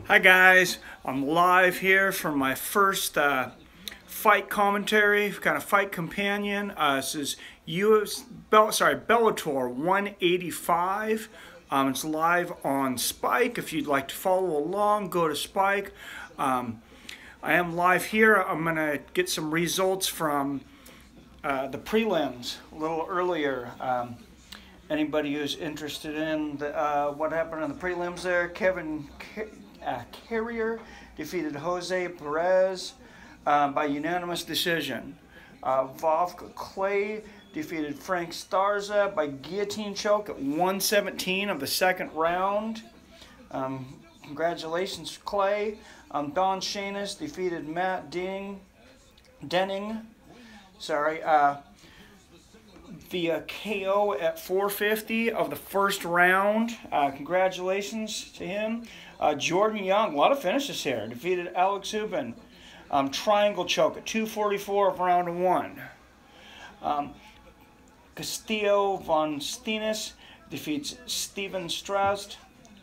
Hi guys, I'm live here for my first fight commentary, kind of fight companion. This is Bellator 185. It's live on Spike. If you'd like to follow along, go to Spike. I am live here. I'm gonna get some results from the prelims a little earlier. Anybody who's interested in what happened in the prelims there, Carrier defeated Jose Perez by unanimous decision. Vovka Clay defeated Frank Starza by guillotine choke at 1:17 of the second round. Congratulations, Clay. Don Shanis defeated Matt Denning. Via KO at 4:50 of the first round. Congratulations to him. Jordan Young, a lot of finishes here, defeated Alex Ubin. Triangle choke at 2:44 of round one. Castillo von Steenis defeats Steven Strauss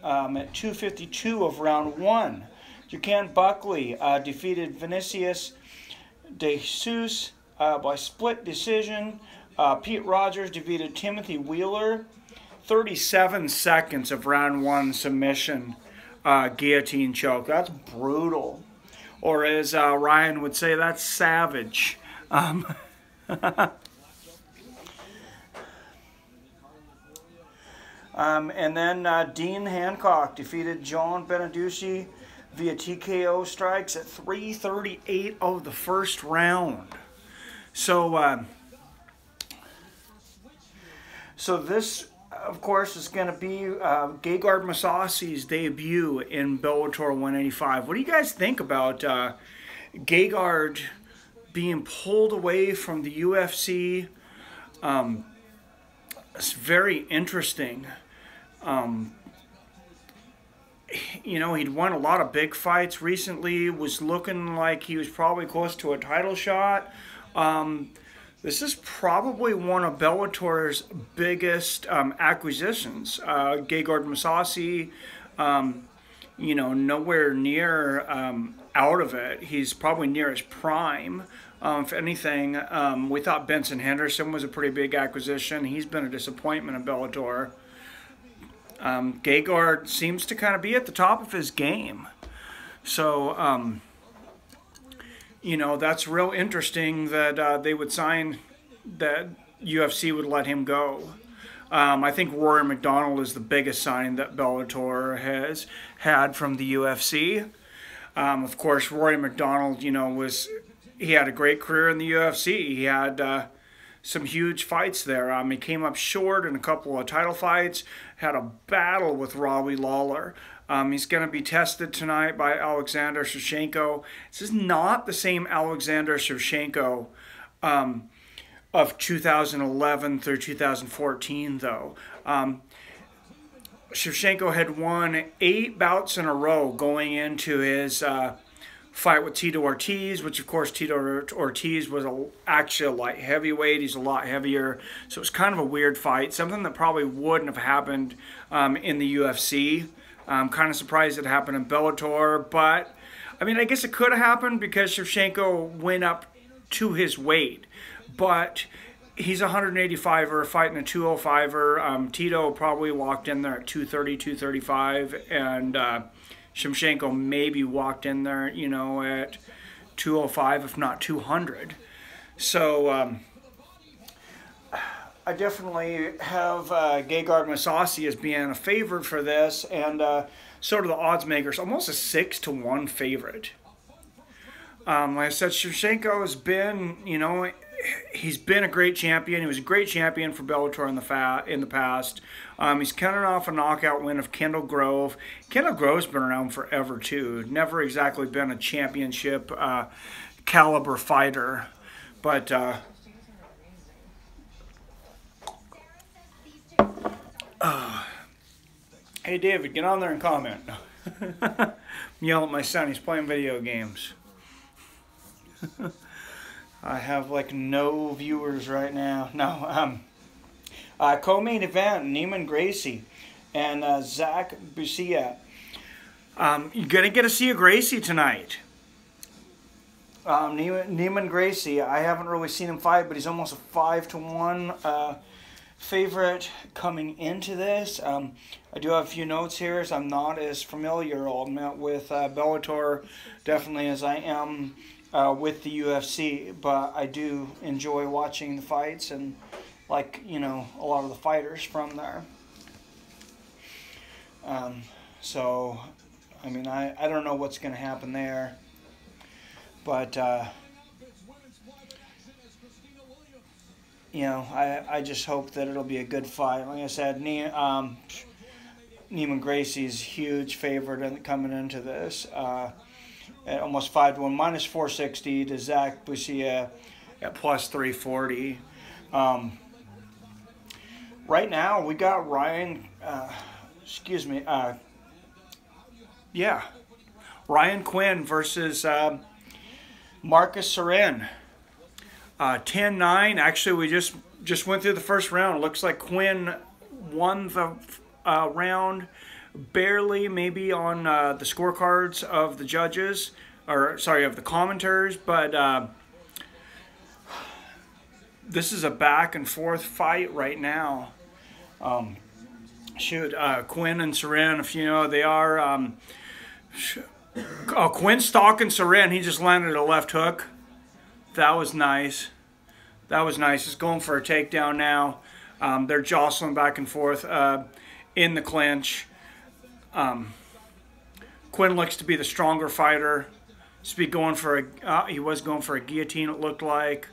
at 2:52 of round one. Jucan Buckley defeated Vinicius de Jesus by split decision. Pete Rogers defeated Timothy Wheeler. 37 seconds of round one submission guillotine choke. That's brutal. Or as Ryan would say, that's savage. And then Dean Hancock defeated John Beneducci via TKO strikes at 3:38 of the first round. So this, of course, is going to be Gegard Mousasi's debut in Bellator 185. What do you guys think about Gegard being pulled away from the UFC? It's very interesting. You know, he'd won a lot of big fights recently, was looking like he was probably close to a title shot. This is probably one of Bellator's biggest acquisitions. Gegard Mousasi, you know, nowhere near out of it. He's probably near his prime. If anything, we thought Benson Henderson was a pretty big acquisition. He's been a disappointment in Bellator. Gegard seems to kind of be at the top of his game. So, you know, that's real interesting that they would sign, that UFC would let him go. I think Rory McDonald is the biggest signing that Bellator has had from the UFC. Of course, Rory McDonald, you know, he had a great career in the UFC. He had some huge fights there. He came up short in a couple of title fights, had a battle with Robbie Lawler. He's going to be tested tonight by Alexander Schlemenko. This is not the same Alexander Schlemenko of 2011 through 2014, though. Schlemenko had won 8 bouts in a row going into his fight with Tito Ortiz, which, of course, Tito Ortiz was actually a light heavyweight. He's a lot heavier, so it was kind of a weird fight, something that probably wouldn't have happened in the UFC. I'm kind of surprised it happened in Bellator, but I mean, I guess it could have happened because Schlemenko went up to his weight, but he's a 185er fighting a 205er. Tito probably walked in there at 230, 235, and Schlemenko maybe walked in there, you know, at 205, if not 200. So I definitely have Gegard Mousasi as being a favorite for this, and so do the odds makers, almost a 6-1 favorite. Like I said, Schlemenko has been, you know, he's been a great champion. He was a great champion for Bellator in the past. He's coming off a knockout win of Kendall Grove. Kendall Grove's been around forever, too. Never exactly been a championship caliber fighter, but hey, David, get on there and comment. Yell at my son. He's playing video games. I have like no viewers right now. No. Co-main event: Neiman Gracie and Zach Busia. You're going to get to see a Gracie tonight. Neiman Gracie, I haven't really seen him fight, but he's almost a 5-to-1 favorite coming into this. I do have a few notes here, as I'm not as familiar with Bellator, definitely, as I am with the UFC, but I do enjoy watching the fights and, like, you know, a lot of the fighters from there. So, I mean, I don't know what's going to happen there, but, you know, I just hope that it'll be a good fight. Like I said, Neiman Gracie's huge favorite coming into this, at almost 5-to-1, minus 460 to Zach Busia at plus 340. Right now, we got Ryan, Ryan Quinn versus Marcus Sorin. 10-9. Actually, we just went through the first round. It looks like Quinn won the round barely, maybe on the scorecards of the judges, or sorry, of the commenters, but this is a back and forth fight right now. Quinn and Sorin, if you know, they are Quinn stalking Sorin. He just landed a left hook. That was nice. That was nice. He's going for a takedown now. They're jostling back and forth in the clinch. Quinn looks to be the stronger fighter. He was going for a guillotine, it looked like.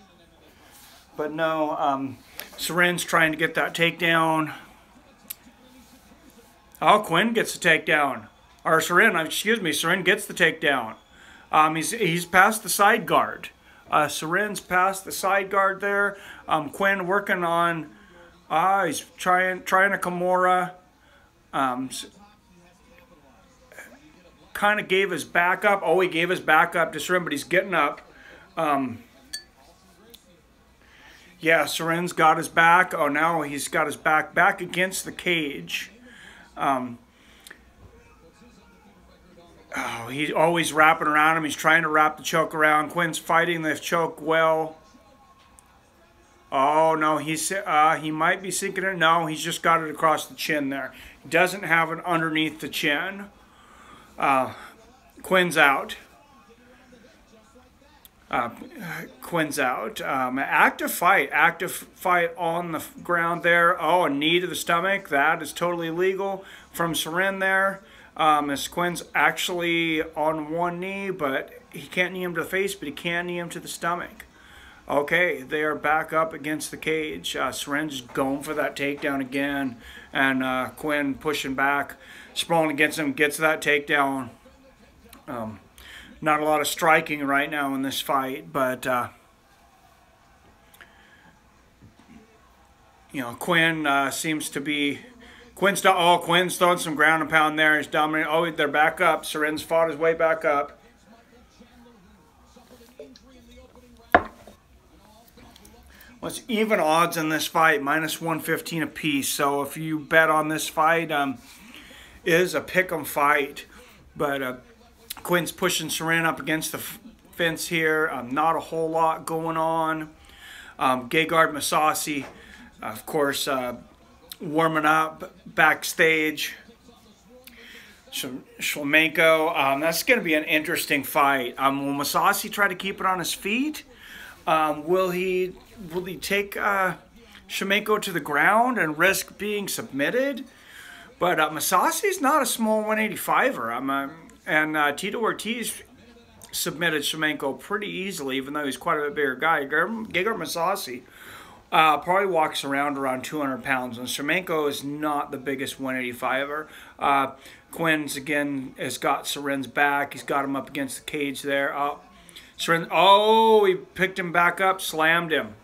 But no, Sorin's trying to get that takedown. Oh, Quinn gets the takedown. Or Sorin gets the takedown. He's past the side guard. Sorin's past the side guard there. Quinn working on, he's trying a Kimura. Kind of gave his back up. Oh, he gave his back up to Sorin, but he's getting up. Yeah, Sorin's got his back. Oh, now he's got his back against the cage. Oh, he's always wrapping around him. He's trying to wrap the choke around. Quinn's fighting the choke well. Oh, no, he might be sinking it. No, he's just got it across the chin there. He doesn't have it underneath the chin. Quinn's out. Quinn's out. Active fight on the ground there. Oh, a knee to the stomach. That is totally legal from Sorin there. As Quinn's actually on one knee, but he can't knee him to the face, but he can knee him to the stomach. Okay, they are back up against the cage. Sorin's just going for that takedown again, and Quinn pushing back, sprawling against him, gets that takedown. Not a lot of striking right now in this fight, but you know, Quinn seems to be. Quinn's throwing some ground and pound there. He's dominating. Oh, they're back up. Sorin's fought his way back up. Well, it's even odds in this fight, minus 115 apiece. So if you bet on this fight, it is a pick'em fight. But Quinn's pushing Sorin up against the fence here. Not a whole lot going on. Gegard Mousasi, of course, warming up backstage. Schlemenko. That's going to be an interesting fight. Will Mousasi try to keep it on his feet? Will he take Schlemenko to the ground and risk being submitted? But Mousasi's not a small 185er. And Tito Ortiz submitted Schlemenko pretty easily, even though he's quite a bit bigger guy. Gegard Mousasi probably walks around 200 pounds, and Schlemenko is not the biggest 185er. Quinn's, again, has got Sorin's back. He's got him up against the cage there. Sorin, oh, he picked him back up, slammed him.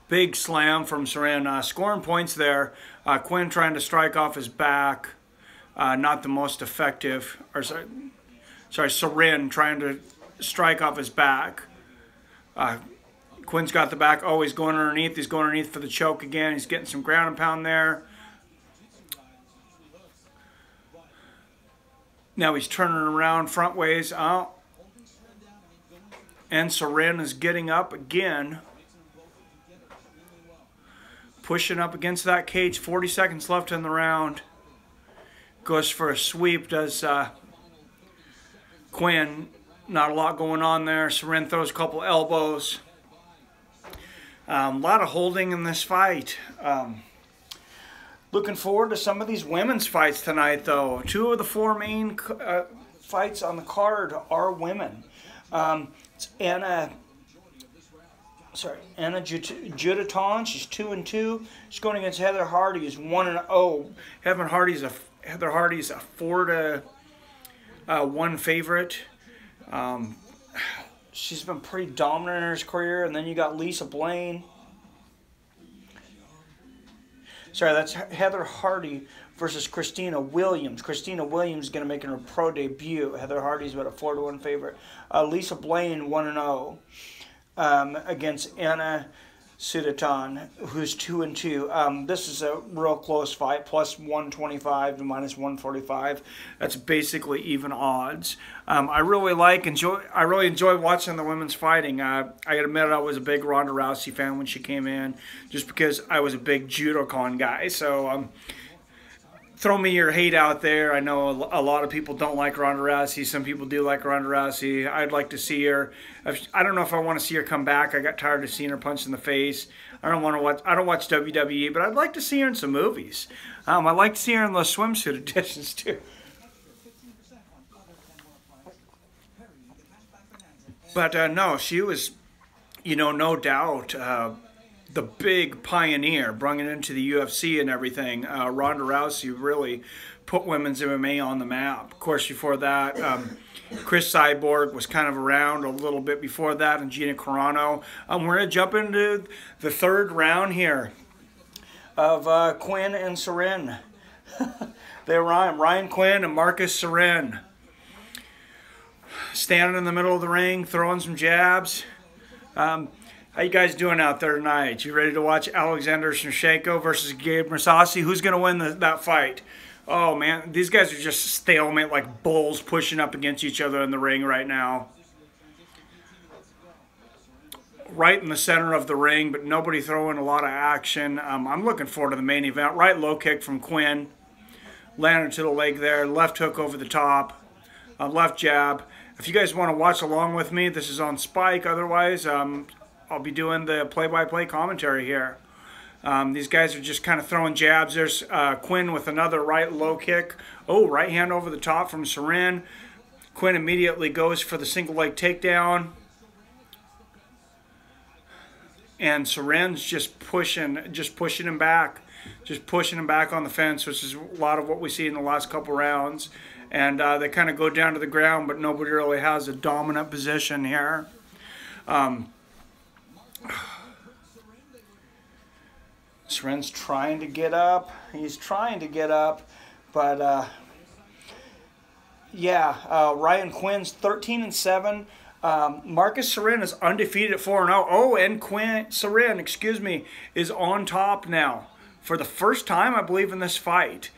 Big slam from Sorin. Scoring points there. Quinn trying to strike off his back. Not the most effective. Or sorry, Sorin trying to strike off his back. Quinn's got the back. Oh, he's going underneath. He's going underneath for the choke again. He's getting some ground and pound there. Now he's turning around front ways. Oh. And Soren is getting up again. Pushing up against that cage. 40 seconds left in the round. Goes for a sweep. Does Quinn. Not a lot going on there. Soren throws a couple elbows. A lot of holding in this fight. Looking forward to some of these women's fights tonight, though. 2 of the 4 main fights on the card are women. It's Anna Juditon. She's 2-2. She's going against Heather Hardy, who's 1-0. Heather Hardy's a 4-1 favorite. She's been pretty dominant in her career. And then you got Lisa Blaine. Sorry, that's Heather Hardy versus Christina Williams. Christina Williams is going to make her pro debut. Heather Hardy's about a 4-1 favorite. Lisa Blaine 1-0 against Anna Juditon, who's 2-2. This is a real close fight, plus 125 to minus 145. That's basically even odds. I really enjoy watching the women's fighting. I gotta admit, I was a big Ronda Rousey fan when she came in, just because I was a big Judokan guy. So throw me your hate out there. I know a lot of people don't like Ronda Rousey. Some people do like Ronda Rousey. I'd like to see her. I don't know if I want to see her come back. I got tired of seeing her punched in the face. I don't watch WWE, but I'd like to see her in some movies. I'd like to see her in those swimsuit editions too. But no, she was, no doubt the big pioneer, bringing it into the UFC and everything. Ronda Rousey really put women's MMA on the map. Of course, before that, Chris Cyborg was kind of around a little bit before that, and Gina Carano. We're going to jump into the 3rd round here of Quinn and Soren. They rhyme. Ryan Quinn and Marcus Soren. Standing in the middle of the ring, throwing some jabs. How you guys doing out there tonight? You ready to watch Alexander Schlemenko versus Gegard Mousasi? Who's going to win that fight? Oh, man. These guys are just stalemate like bulls pushing up against each other in the ring right now. Right in the center of the ring, but nobody throwing a lot of action. I'm looking forward to the main event. Right low kick from Quinn. Landed to the leg there. Left hook over the top. Left jab. If you guys want to watch along with me, this is on Spike. Otherwise, I'll be doing the play-by-play commentary here. These guys are just kind of throwing jabs. There's Quinn with another right low kick. Oh, right hand over the top from Soren. Quinn immediately goes for the single leg takedown. And Soren's just pushing him back. Just pushing him back on the fence, which is a lot of what we see in the last couple rounds. And they kind of go down to the ground, but nobody really has a dominant position here. Soren's trying to get up. He's trying to get up, but Ryan Quinn's 13-7. Marcus Soren is undefeated at 4-0. Oh, and Soren, is on top now for the first time, I believe, in this fight.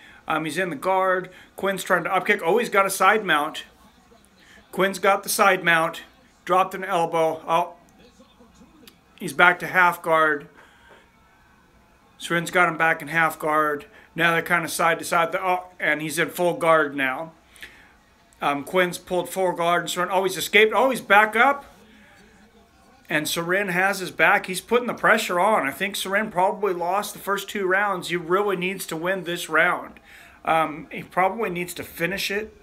He's in the guard. Quinn's trying to upkick. Oh, he's got a side mount. Quinn's got the side mount. Dropped an elbow. Oh, he's back to half guard. Soren's got him back in half guard. Now they're kind of side to side. And he's in full guard now. Quinn's pulled full guard. And Soren, he's escaped. Oh, he's back up. And Soren has his back. He's putting the pressure on. I think Soren probably lost the first 2 rounds. He really needs to win this round. He probably needs to finish it.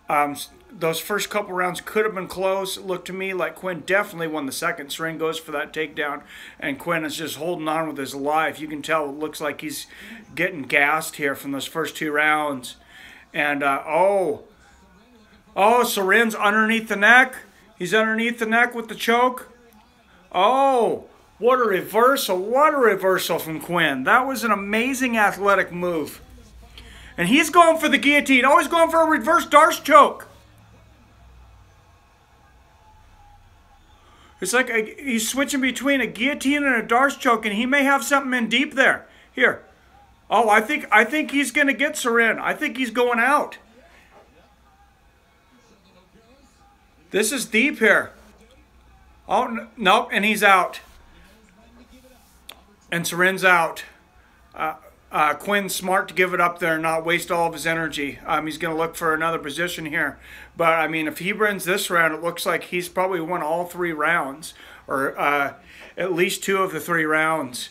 Those first couple rounds could have been close. It looked to me like Quinn definitely won the second. Soren goes for that takedown, and Quinn is just holding on with his life. You can tell it looks like he's getting gassed here from those first 2 rounds. And, Soren's underneath the neck. He's underneath the neck with the choke. Oh, what a reversal. What a reversal from Quinn. That was an amazing athletic move. And he's going for the guillotine. Oh, he's going for a reverse Darce choke. It's like he's switching between a guillotine and a Darce choke, and he may have something in deep there. Here. Oh, I think he's going to get Soren. I think he's going out. This is deep here. Oh, nope, and he's out. And Soren's out. Quinn's smart to give it up there and not waste all of his energy. He's going to look for another position here. But, I mean, if he wins this round, it looks like he's probably won all 3 rounds. Or at least 2 of the 3 rounds.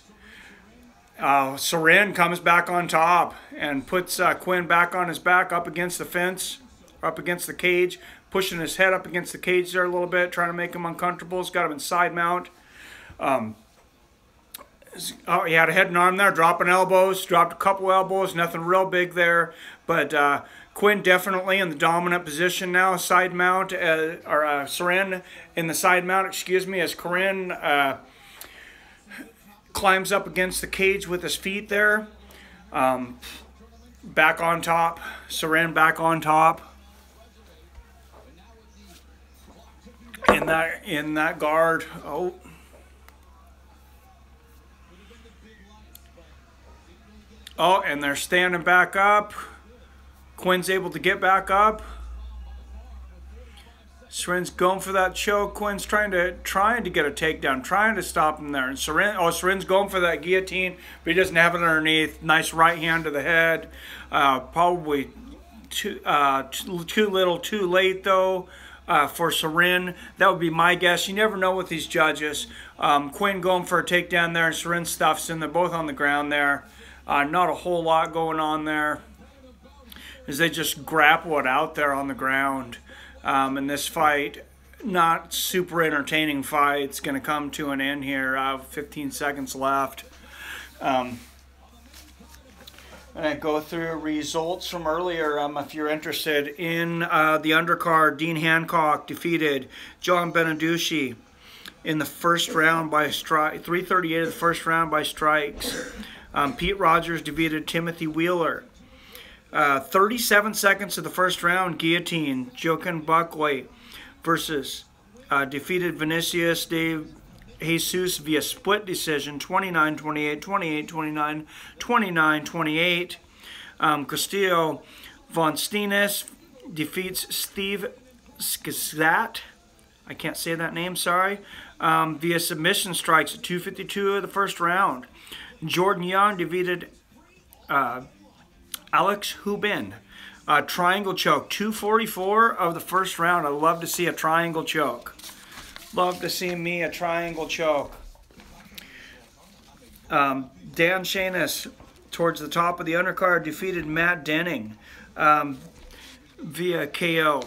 Soren comes back on top and puts Quinn back on his back up against the fence, up against the cage, pushing his head up against the cage there a little bit, trying to make him uncomfortable. He's got him in side mount. Oh, he had a head and arm there, dropping elbows, dropped a couple elbows, nothing real big there. But Quinn definitely in the dominant position now, side mount, or Soren in the side mount, excuse me, as Corinne climbs up against the cage with his feet there. Back on top, Soren back on top. In that guard. Oh. Oh, and they're standing back up. Quinn's able to get back up. Soren's going for that choke. Quinn's trying to get a takedown, trying to stop him there. And Soren's going for that guillotine, but he doesn't have it underneath. Nice right hand to the head. Probably too little, too late though. For Soren, that would be my guess. You never know with these judges. Quinn going for a takedown there, and Soren stuffs in. They're both on the ground there. Not a whole lot going on there, as they just grapple it out there on the ground. In this fight, not super entertaining fight. It's going to come to an end here. 15 seconds left. I'm going to go through results from earlier. If you're interested in the undercard, Dean Hancock defeated John Beneducci in the first round by strike, 3:38 of the first round by strikes. Pete Rogers defeated Timothy Wheeler. 37 seconds of the first round, guillotine. Joaquin Buckley versus defeated Vinicius de Jesus via split decision, 29-28, 28-29, 29-28. Castillo von Steenis defeats Steve Skizat. I can't say that name, sorry. Via submission strikes at 2:52 of the first round. Jordan Young defeated Alex Hubin. Triangle choke, 2:44 of the first round. I love to see a triangle choke. Love to see me a triangle choke. Dan Shanis, towards the top of the undercard, defeated Matt Denning via KO.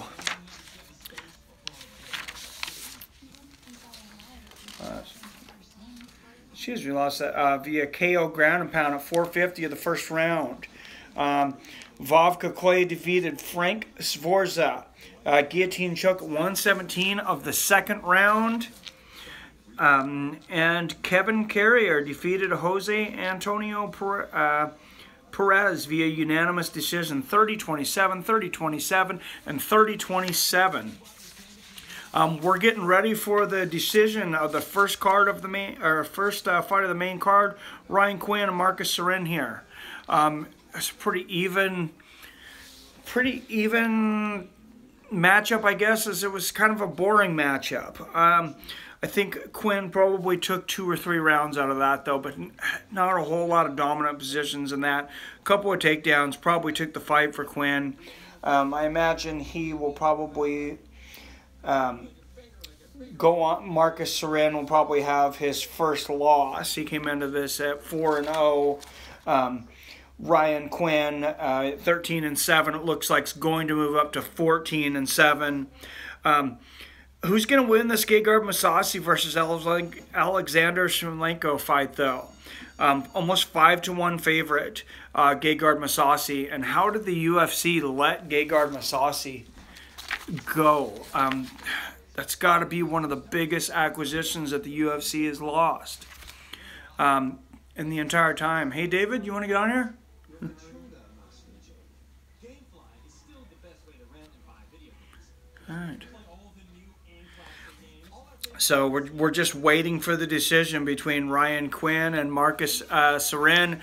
Excuse me, lost that via KO ground and pound at 4:50 of the first round. Vovka Clay defeated Frank Sforza. Guillotine choke at 1:17 of the second round. And Kevin Carrier defeated Jose Antonio Perez via unanimous decision, 30-27, 30-27, and 30-27. We're getting ready for the decision of the first card of the main, or first fight of the main card. Ryan Quinn and Marcus Soren here. It's a pretty even matchup, I guess, as it was kind of a boring matchup. I think Quinn probably took 2 or 3 rounds out of that, though, but not a whole lot of dominant positions in that. A couple of takedowns probably took the fight for Quinn. I imagine he will probably go on. Marcus Soren will probably have his first loss. He came into this at 4-0. Ryan Quinn, 13-7. It looks like it's going to move up to 14-7. Who's going to win this Gegard Mousasi versus Alexander Schlemenko fight, though? Almost 5-1 favorite, Gegard Mousasi. And how did the UFC let Gegard Mousasi go? That's got to be one of the biggest acquisitions that the UFC has lost in the entire time. Hey, David, you want to get on here? All right. So we're just waiting for the decision between Ryan Quinn and Marcus Soren.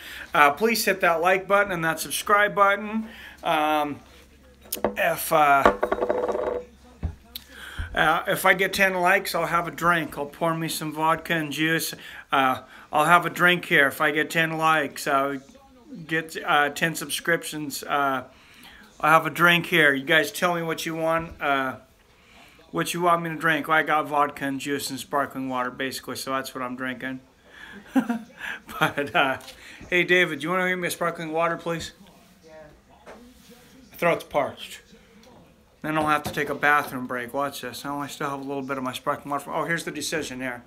Please hit that like button and that subscribe button. If I get 10 likes, I'll have a drink. I'll pour me some vodka and juice. I'll have a drink here. If I get 10 likes, I'll get 10 subscriptions. I'll have a drink here. You guys tell me what you want. What you want me to drink? Well, I got vodka and juice and sparkling water, basically, so that's what I'm drinking. But, hey, David, you want to give me a sparkling water, please? Yeah. My throat's parched. Then I'll have to take a bathroom break. Watch this. Oh, I still have a little bit of my sparkling water. Oh, here's the decision here.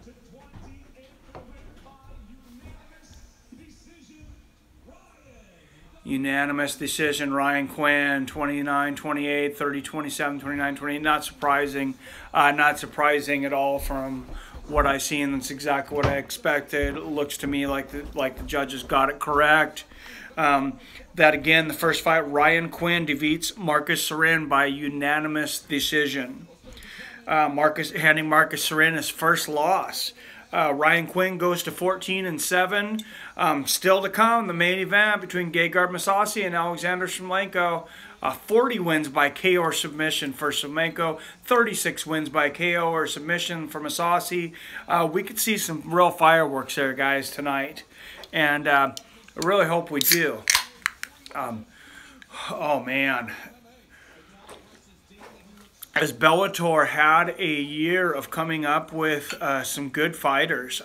Unanimous decision, Ryan Quinn, 29-28, 30-27, 29-28. Not surprising. Not surprising at all from what I've seen. That's exactly what I expected. It looks to me like the judges got it correct. That again, the first fight, Ryan Quinn defeats Marcus Surin by unanimous decision. Handing Marcus Surin his first loss. Ryan Quinn goes to 14-7. Still to come, the main event between Gegard Mousasi and Alexander Schlemenko. 40 wins by KO or submission for Schlemenko. 36 wins by KO or submission for Mousasi. We could see some real fireworks there, guys, tonight. And I really hope we do. Oh, man. As Bellator had a year of coming up with some good fighters.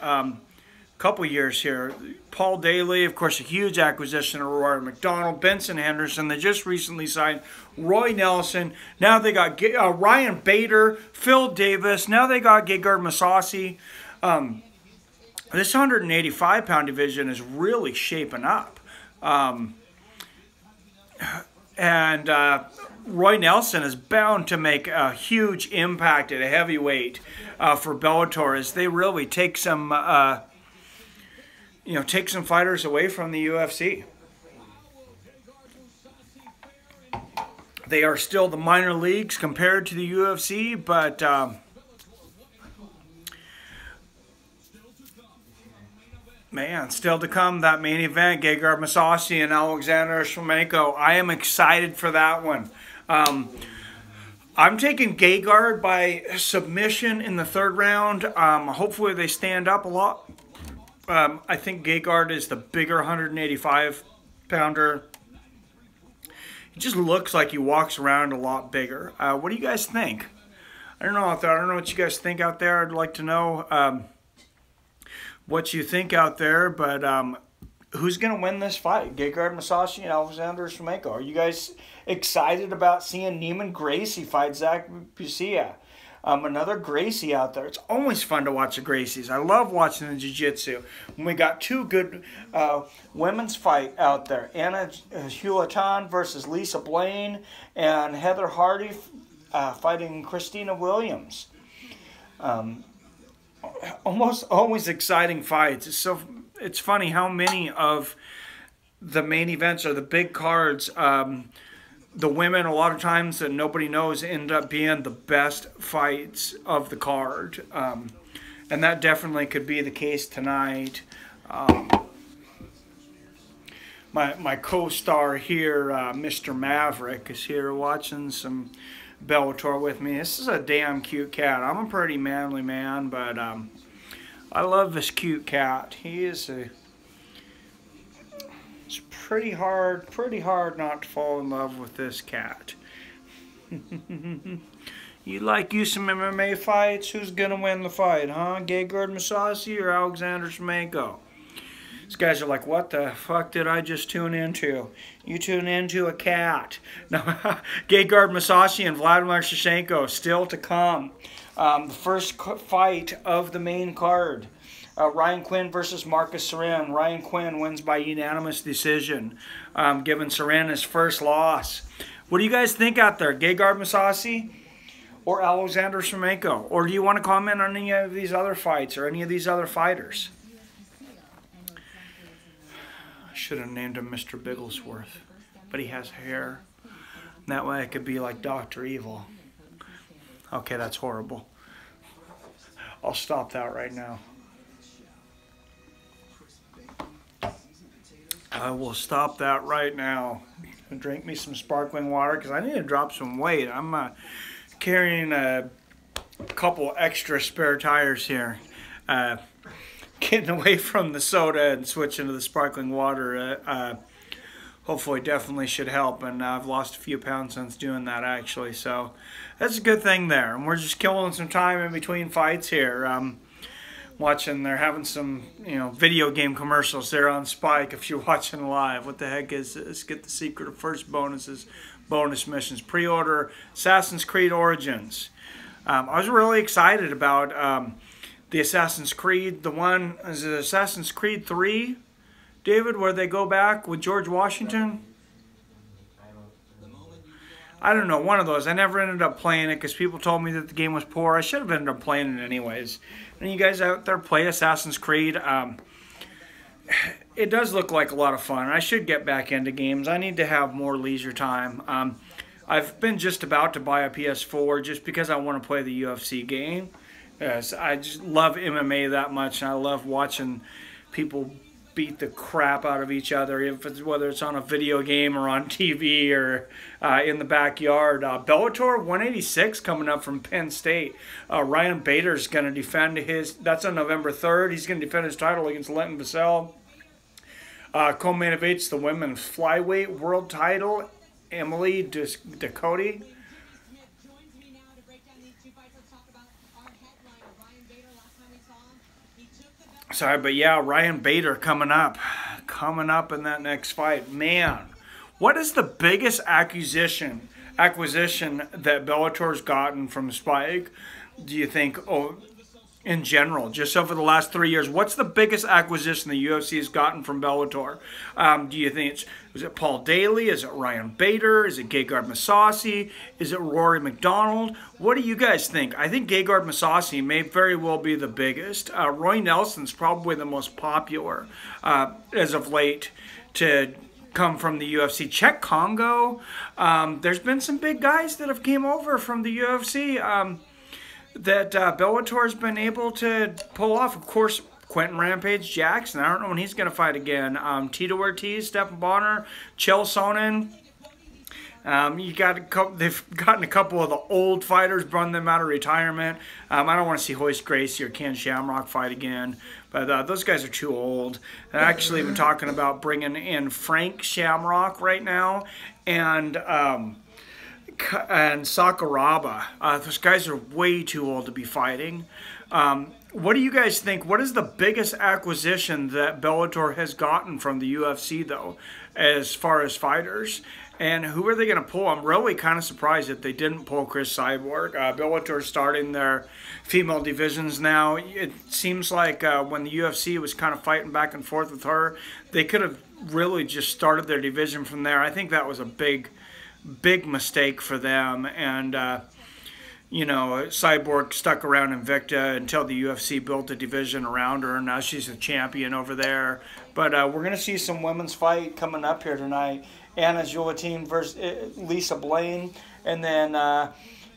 Couple years here. Paul Daly, of course, a huge acquisition of Rory McDonald, Benson Henderson. They just recently signed Roy Nelson. Now they got Ryan Bader, Phil Davis. Now they got Gegard Mousasi. This 185-pound division is really shaping up. Roy Nelson is bound to make a huge impact at a heavyweight for Bellator as they really take some, take some fighters away from the UFC. They are still the minor leagues compared to the UFC, but man, still to come, that main event, Gegard Mousasi and Alexander Schlemenko. I am excited for that one. I'm taking Gegard by submission in the third round. Hopefully they stand up a lot. I think Gegard is the bigger 185-pounder. He just looks like he walks around a lot bigger. What do you guys think? I don't know out there. I don't know what you guys think out there. I'd like to know what you think out there. But who's going to win this fight? Gegard Mousasi and Alexander Schlemenko. Are you guys excited about seeing Neiman Gracie fight Zach Busia? Another Gracie out there. It's always fun to watch the Gracies. I love watching the jiu-jitsu. We got two good women's fight out there. Anna Hewlett-Ton versus Lisa Blaine, and Heather Hardy fighting Christina Williams. Almost always exciting fights. It's funny how many of the main events or the big cards, the women, a lot of times that nobody knows, end up being the best fights of the card. And that definitely could be the case tonight. My co-star here, Mr. Maverick, is here watching some Bellator with me. This is a damn cute cat. I'm a pretty manly man, but I love this cute cat. He is it's pretty hard not to fall in love with this cat. You some MMA fights? Who's gonna win the fight, huh? Gegard Mousasi or Alexander Schlemenko? These guys are like, what the fuck did I just tune into? You tune into a cat. No, Gegard Mousasi and Vladimir Shevchenko still to come. The first fight of the main card. Ryan Quinn versus Marcus Surin. Ryan Quinn wins by unanimous decision, giving Surin his first loss. What do you guys think out there? Gegard Mousasi or Alexander Schlemenko? Or do you want to comment on any of these other fights or any of these other fighters? I should have named him Mr. Bigglesworth, but he has hair. That way I could be like Dr. Evil. Okay, that's horrible. I'll stop that right now. I will stop that right now and drink me some sparkling water because I need to drop some weight. I'm carrying a couple extra spare tires here. Getting away from the soda and switching to the sparkling water. Hopefully definitely should help, and I've lost a few pounds since doing that actually, so that's a good thing there. And we're just killing some time in between fights here. Watching, they're having some video game commercials there on Spike if you're watching live. What the heck is this? Get the secret of first bonuses, bonus missions, pre-order Assassin's Creed Origins. I was really excited about the Assassin's Creed, the one, is it Assassin's Creed 3? David, where they go back with George Washington? I don't know, one of those. I never ended up playing it because people told me that the game was poor. I should have ended up playing it anyways. And you guys out there play Assassin's Creed? It does look like a lot of fun. I should get back into games. I need to have more leisure time. I've been just about to buy a PS4 just because I want to play the UFC game. Yes, I just love MMA that much, and I love watching people beat the crap out of each other, whether it's on a video game or on TV or in the backyard. Bellator 186 coming up from Penn State. Ryan Bader's going to defend his, that's on November 3rd. He's going to defend his title against Lenton Vassell. Co-main events the women's flyweight world title, Emily Ducote. Sorry, but yeah, Ryan Bader coming up in that next fight. Man, what is the biggest acquisition that Bellator's gotten from Spike, do you think, in general, just over the last 3 years? What's the biggest acquisition the UFC has gotten from Bellator? Do you think is it Paul Daly? Is it Ryan Bader? Is it Gegard Mousasi? Is it Rory McDonald? What do you guys think? I think Gegard Mousasi may very well be the biggest. Roy Nelson's probably the most popular as of late to come from the UFC. Czech Congo. There's been some big guys that have came over from the UFC that Bellator's been able to pull off. Of course, Quentin Rampage Jackson. I don't know when he's going to fight again. Tito Ortiz, Stephan Bonner, Chael Sonnen. They've gotten a couple of the old fighters, brought them out of retirement. I don't want to see Hoist Gracie or Ken Shamrock fight again, but those guys are too old. They're actually even talking about bringing in Frank Shamrock right now, and Sakuraba. Those guys are way too old to be fighting. What do you guys think? What is the biggest acquisition that Bellator has gotten from the UFC, though, as far as fighters? And who are they going to pull? I'm really kind of surprised that they didn't pull Chris Cyborg. Bellator's starting their female divisions now. It seems like when the UFC was kind of fighting back and forth with her, they could have really just started their division from there. I think that was a big mistake for them. And Cyborg stuck around Invicta until the UFC built a division around her. Now she's a champion over there. But we're going to see some women's fight coming up here tonight. Anna Julatin versus Lisa Blaine. And then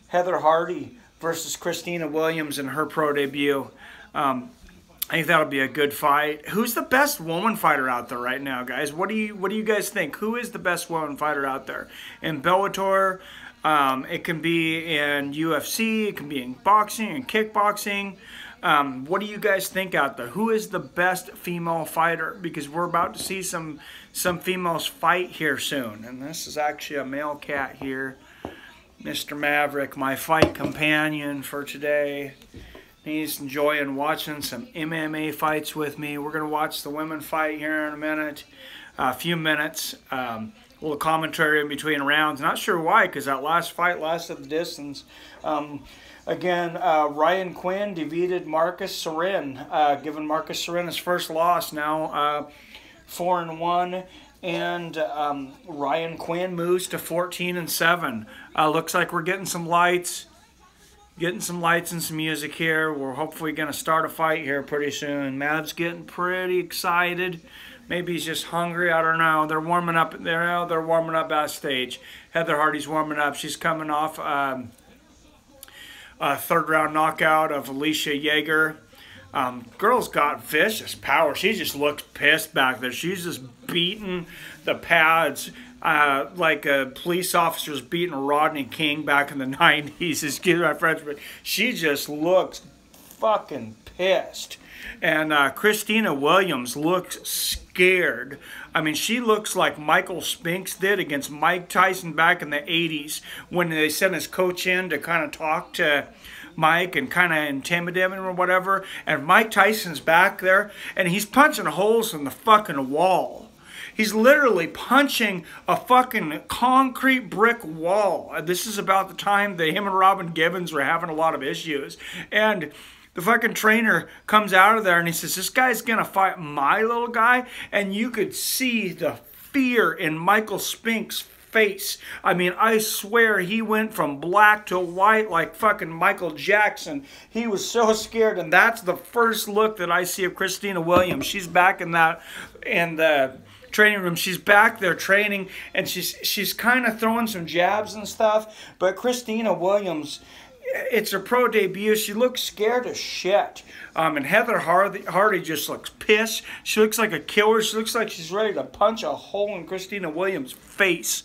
Heather Hardy versus Christina Williams in her pro debut. I think that'll be a good fight. Who's the best woman fighter out there right now, guys? What do you guys think? Who is the best woman fighter out there? In Bellator, it can be in UFC, it can be in boxing and kickboxing. What do you guys think out there? Who is the best female fighter? Because we're about to see some females fight here soon. And this is actually a male cat here. Mr. Maverick, my fight companion for today. He's enjoying watching some MMA fights with me. We're going to watch the women fight here in a few minutes. A little commentary in between rounds. Not sure why, because that last fight lasted the distance. Again, Ryan Quinn defeated Marcus Sorin, giving Marcus Sorin his first loss now, 4-1. And Ryan Quinn moves to 14-7. Looks like we're getting some lights. Getting some lights and some music here. We're hopefully going to start a fight here pretty soon. Mav's getting pretty excited. Maybe he's just hungry. I don't know. They're warming up. They're warming up backstage. Heather Hardy's warming up. She's coming off a third-round knockout of Alicia Yeager. Girl's got vicious power. She just looks pissed back there. She's just beating the pads. like police officers beating Rodney King back in the 90s. Excuse my French, but she just looks fucking pissed. And Christina Williams looks scared. I mean, she looks like Michael Spinks did against Mike Tyson back in the 80s when they sent his coach in to kind of talk to Mike and kind of intimidate him or whatever. And Mike Tyson's back there, and he's punching holes in the fucking wall. He's literally punching a fucking concrete brick wall. This is about the time that him and Robin Gibbons were having a lot of issues. And the fucking trainer comes out of there and he says, this guy's going to fight my little guy. And you could see the fear in Michael Spink's face. I mean, I swear he went from black to white like fucking Michael Jackson. He was so scared. And that's the first look that I see of Christina Williams. She's back in the training room. She's back there training, and she's kind of throwing some jabs and stuff. But Christina Williams, it's her pro debut. She looks scared as shit. And Heather Hardy just looks pissed. She looks like a killer. She looks like she's ready to punch a hole in Christina Williams' face.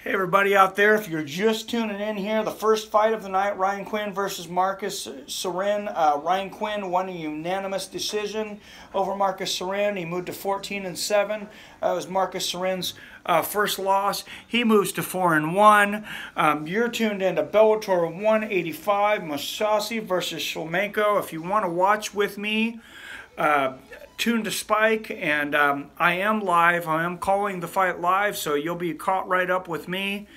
Hey, everybody out there, if you're just tuning in here, the first fight of the night, Ryan Quinn versus Marcus Sorin. Ryan Quinn won a unanimous decision over Marcus Sorin. He moved to 14-7. It was Marcus Sorin's first loss. He moves to 4-1. You're tuned into Bellator 185, Mousasi versus Schlemenko. If you want to watch with me, tune to Spike, and I am live. I am calling the fight live, so you'll be caught right up with me.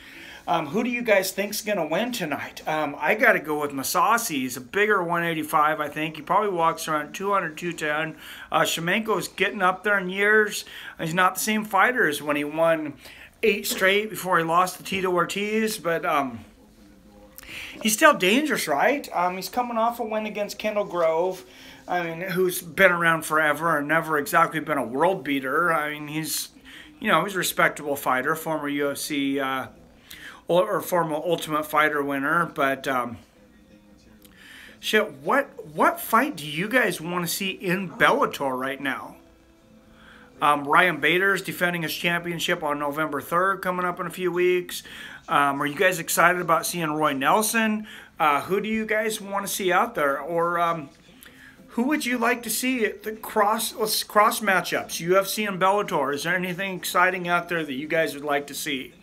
Who do you guys think's going to win tonight? I got to go with Mousasi. He's a bigger 185, I think. He probably walks around 200, 210. Schlemenko's getting up there in years. He's not the same fighter as when he won 8 straight before he lost to Tito Ortiz, but he's still dangerous, right? He's coming off a win against Kendall Grove. I mean, who's been around forever and never exactly been a world beater. I mean, he's a respectable fighter, former UFC or former Ultimate Fighter winner. But shit, what fight do you guys want to see in Bellator right now? Ryan Bader's defending his championship on November 3rd, coming up in a few weeks. Are you guys excited about seeing Roy Nelson? Who do you guys want to see out there? Or who would you like to see at the cross matchups, UFC and Bellator? Is there anything exciting out there that you guys would like to see?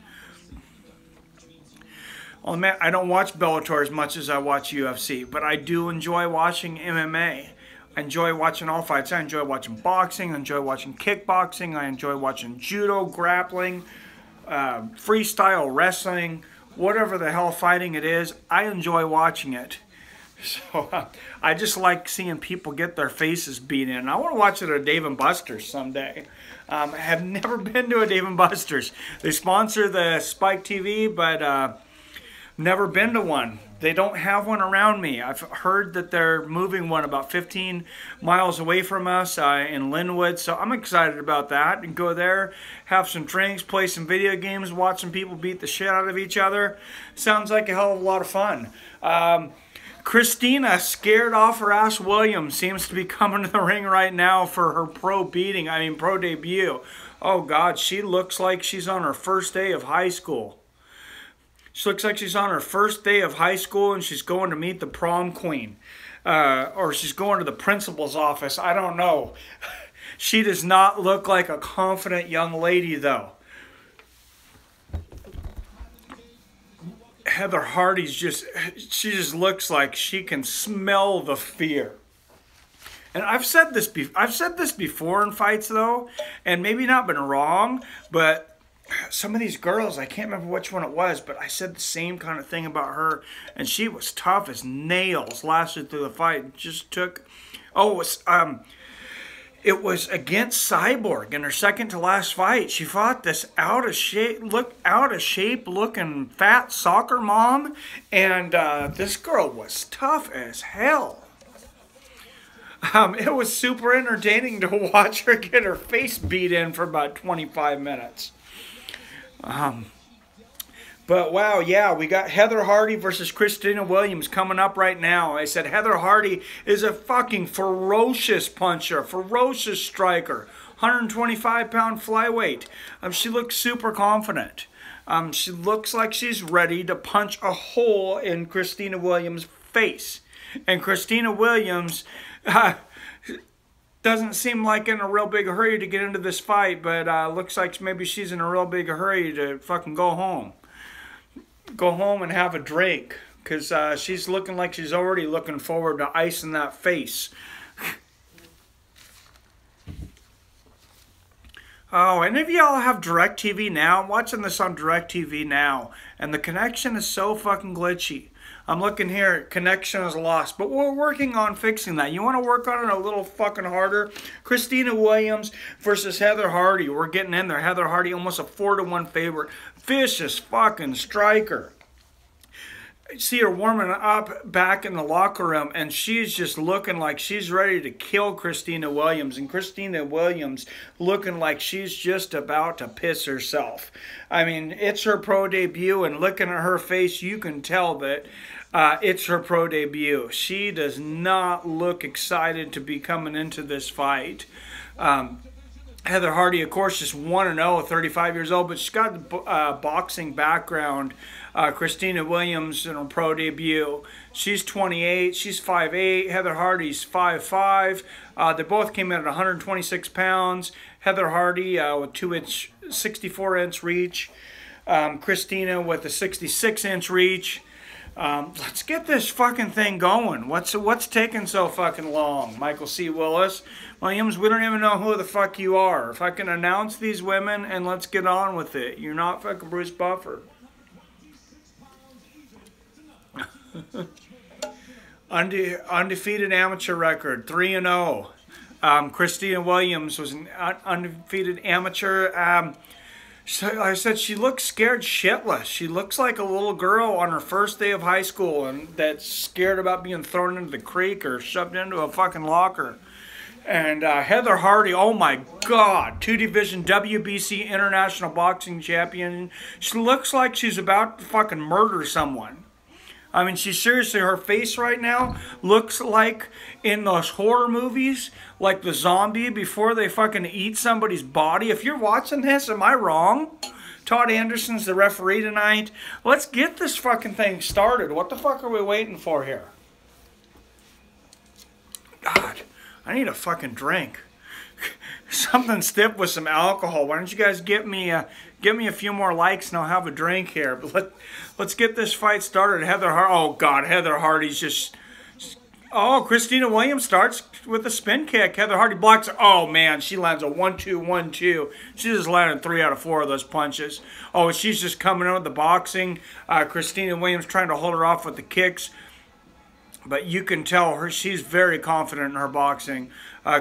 Well, man, I don't watch Bellator as much as I watch UFC, but I do enjoy watching MMA. I enjoy watching all fights. I enjoy watching boxing. I enjoy watching kickboxing. I enjoy watching judo, grappling, freestyle wrestling, whatever the hell fighting it is. I enjoy watching it. So I just like seeing people get their faces beat in. I want to watch it at Dave & Buster's someday. I have never been to a Dave & Buster's. They sponsor the Spike TV, but never been to one. They don't have one around me. I've heard that they're moving one about 15 miles away from us in Linwood, so I'm excited about that. And go there, have some drinks, play some video games, watch some people beat the shit out of each other. Sounds like a hell of a lot of fun. Christina, scared off her ass Williams, seems to be coming to the ring right now for her pro debut. Oh, God, she looks like she's on her first day of high school. She looks like she's on her first day of high school and she's going to meet the prom queen. Or she's going to the principal's office. I don't know. She does not look like a confident young lady, though. Heather Hardy's she just looks like she can smell the fear. And I've said this before in fights, though, and maybe not been wrong, but some of these girls, I can't remember which one it was, but I said the same kind of thing about her, and she was tough as nails, lasted through the fight. Just took, it was against Cyborg in her second to last fight. She fought this out of shape looking fat soccer mom, and this girl was tough as hell. It was super entertaining to watch her get her face beat in for about 25 minutes. But wow, yeah, we got Heather Hardy versus Christina Williams coming up right now. I said Heather Hardy is a fucking ferocious puncher, ferocious striker. 125-pound flyweight. She looks super confident. She looks like she's ready to punch a hole in Christina Williams' face. And Christina Williams doesn't seem like in a real big hurry to get into this fight, but looks like maybe she's in a real big hurry to fucking go home. Go home and have a drink, because she's looking like she's already looking forward to icing that face. Oh, any of y'all have DirecTV Now? I'm watching this on DirecTV Now, and the connection is so fucking glitchy. I'm looking here, connection is lost, but we're working on fixing that. You want to work on it a little fucking harder? Christina Williams versus Heather Hardy. We're getting in there. Heather Hardy almost a 4-1 favorite. Vicious fucking striker. See her warming up back in the locker room, and she's just looking like she's ready to kill Christina Williams, and Christina Williams looking like she's just about to piss herself. I mean, it's her pro debut, and looking at her face, you can tell that it's her pro debut. She does not look excited to be coming into this fight. Heather Hardy, of course, is 1-0, 35 years old, but she's got a boxing background. Christina Williams in her pro debut. She's 28. She's 5'8". Heather Hardy's 5'5". They both came in at 126 pounds. Heather Hardy with 64-inch reach. Christina with a 66-inch reach. Let's get this fucking thing going. What's taking so fucking long? Michael C. Williams, we don't even know who the fuck you are. If I can announce these women and let's get on with it. You're not fucking Bruce Buffer. Undefeated amateur record, 3-0. Christina Williams was an undefeated amateur. So I said she looks scared shitless. She looks like a little girl on her first day of high school and that's scared about being thrown into the creek or shoved into a fucking locker. And Heather Hardy, oh my God, 2-division WBC International Boxing Champion. She looks like she's about to fucking murder someone. I mean, she seriously, her face right now looks like in those horror movies, like the zombie before they fucking eat somebody's body. If you're watching this, am I wrong? Todd Anderson's the referee tonight. Let's get this fucking thing started. What the fuck are we waiting for here? God, I need a fucking drink. Something stiff with some alcohol. Why don't you guys give me a few more likes and I'll have a drink here. But let's get this fight started. Oh God, Heather Hardy's just. Oh, Christina Williams starts with a spin kick. Heather Hardy blocks. Oh man, she lands a 1-2, 1-2. She just landed 3 out of 4 of those punches. Oh, she's just coming in with the boxing. Christina Williams trying to hold her off with the kicks. But you can tell she's very confident in her boxing.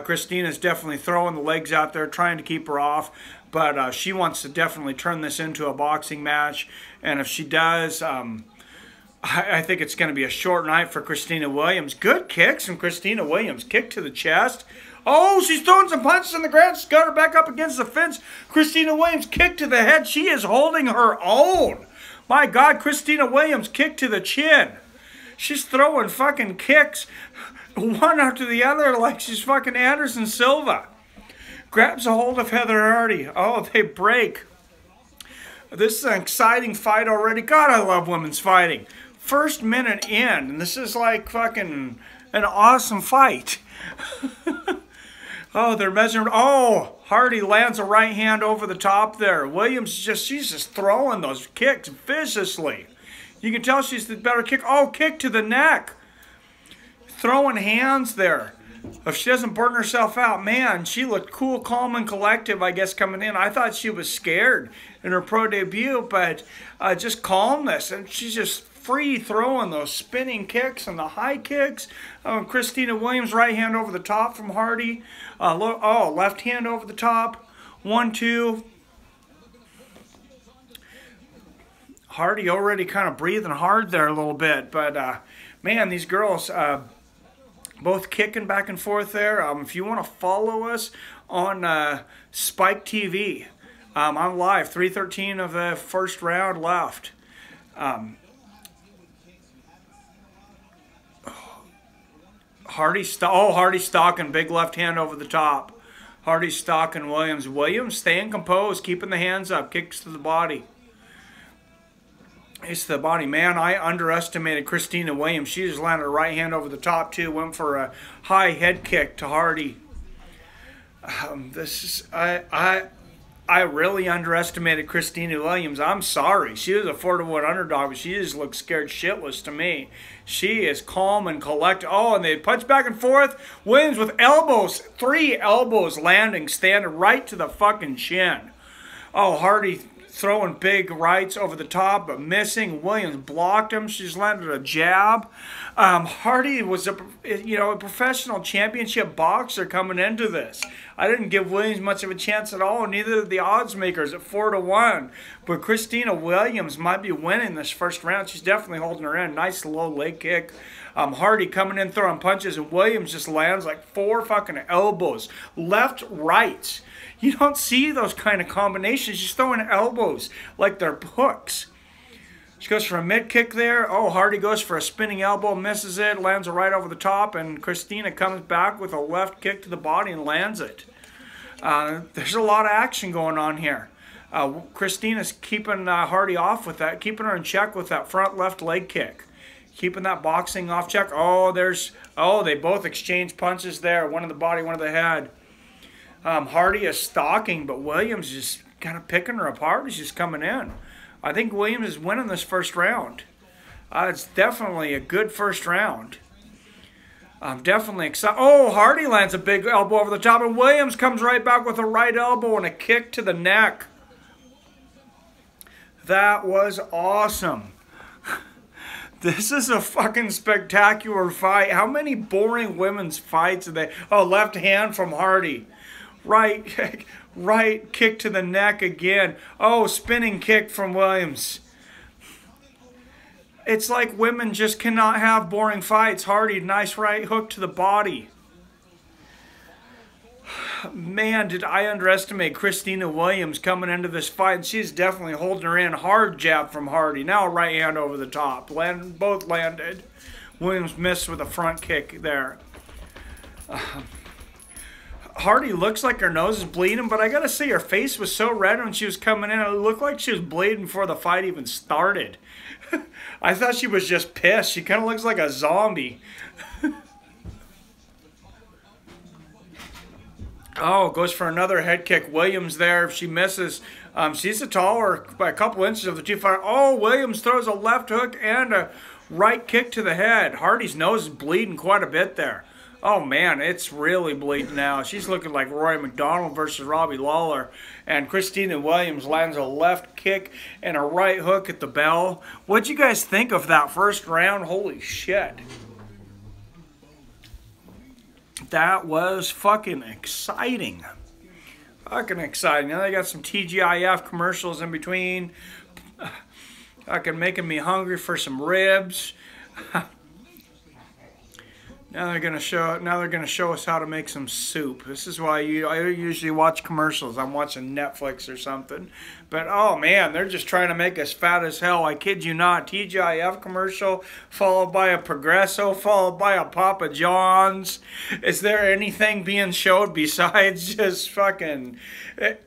Christina's definitely throwing the legs out there, trying to keep her off. But she wants to definitely turn this into a boxing match. And if she does, I think it's going to be a short night for Christina Williams. Good kicks from Christina Williams. Kick to the chest. Oh, she's throwing some punches in the ground. She's got her back up against the fence. Christina Williams, kick to the head. She is holding her own. My God, Christina Williams, kick to the chin. She's throwing fucking kicks one after the other like she's fucking Anderson Silva. Grabs a hold of Heather Hardy. Oh, they break. This is an exciting fight already. God, I love women's fighting. First minute in, and this is like fucking an awesome fight. Oh, they're measuring. Oh, Hardy lands a right hand over the top there. Williams, she's just throwing those kicks viciously. You can tell she's the better kick. Oh, kick to the neck. Throwing hands there. If she doesn't burn herself out, man, she looked cool, calm, and collective, I guess, coming in. I thought she was scared in her pro debut, but just calmness. And she's just free throwing those spinning kicks and the high kicks. Christina Williams, right hand over the top from Hardy. Left hand over the top. 1-2. Hardy already kind of breathing hard there a little bit. But, man, these girls both kicking back and forth there. If you want to follow us on Spike TV, I'm live. 3:13 of the first round left. Hardy stalking, big left hand over the top. Hardy's stalking Williams. Williams staying composed, keeping the hands up, kicks to the body. It's the body. Man, I underestimated Christina Williams. She just landed a right hand over the top, too. Went for a high head kick to Hardy. I really underestimated Christina Williams. I'm sorry. She was a 4-1 underdog, but she just looked scared shitless to me. She is calm and collected. Oh, and they punch back and forth. Williams with elbows. 3 elbows landing, standing right to the fucking chin. Oh, Hardy throwing big rights over the top, but missing. Williams blocked him. She's landed a jab. Hardy was a professional championship boxer coming into this. I didn't give Williams much of a chance at all. Neither did the odds makers at 4-1. But Christina Williams might be winning this first round. She's definitely holding her in. Nice low leg kick. Hardy coming in throwing punches, and Williams just lands like 4 fucking elbows, left, right. You don't see those kind of combinations. She's throwing elbows like they're hooks. She goes for a mid kick there. Oh, Hardy goes for a spinning elbow, misses it, lands it right over the top, and Christina comes back with a left kick to the body and lands it. There's a lot of action going on here. Christina's keeping Hardy off with that, keeping her in check with that front left leg kick. Keeping that boxing off check. They both exchange punches there. One in the body, one in the head. Hardy is stalking, but Williams is kind of picking her apart as she's coming in. I think Williams is winning this first round. It's definitely a good first round. I'm definitely excited. Oh, Hardy lands a big elbow over the top, and Williams comes right back with a right elbow and a kick to the neck. That was awesome. This is a fucking spectacular fight. How many boring women's fights are they? Oh, left hand from Hardy. Right kick to the neck again. Oh, spinning kick from Williams. It's like women just cannot have boring fights. Hardy, nice right hook to the body. Man, did I underestimate Christina Williams coming into this fight. She's definitely holding her in. Hard jab from Hardy. Now a right hand over the top. Both landed. Williams missed with a front kick there. Hardy looks like her nose is bleeding, but I gotta say her face was so red when she was coming in. It looked like she was bleeding before the fight even started. I thought she was just pissed. She kind of looks like a zombie. Oh, goes for another head kick. Williams there. If she misses, she's a taller by a couple inches of the two fighters. Oh, Williams throws a left hook and a right kick to the head. Hardy's nose is bleeding quite a bit there. Oh, man, it's really bleeding now. She's looking like Roy McDonald versus Robbie Lawler. And Christina Williams lands a left kick and a right hook at the bell. What'd you guys think of that first round? Holy shit. That was fucking exciting. Fucking exciting. Now they got some TGIF commercials in between. Fucking making me hungry for some ribs. Now they're gonna show us how to make some soup. This is why I usually watch commercials. I'm watching Netflix or something. But oh man, they're just trying to make us fat as hell. I kid you not. TGIF commercial followed by a Progresso, followed by a Papa John's. Is there anything being showed besides just fucking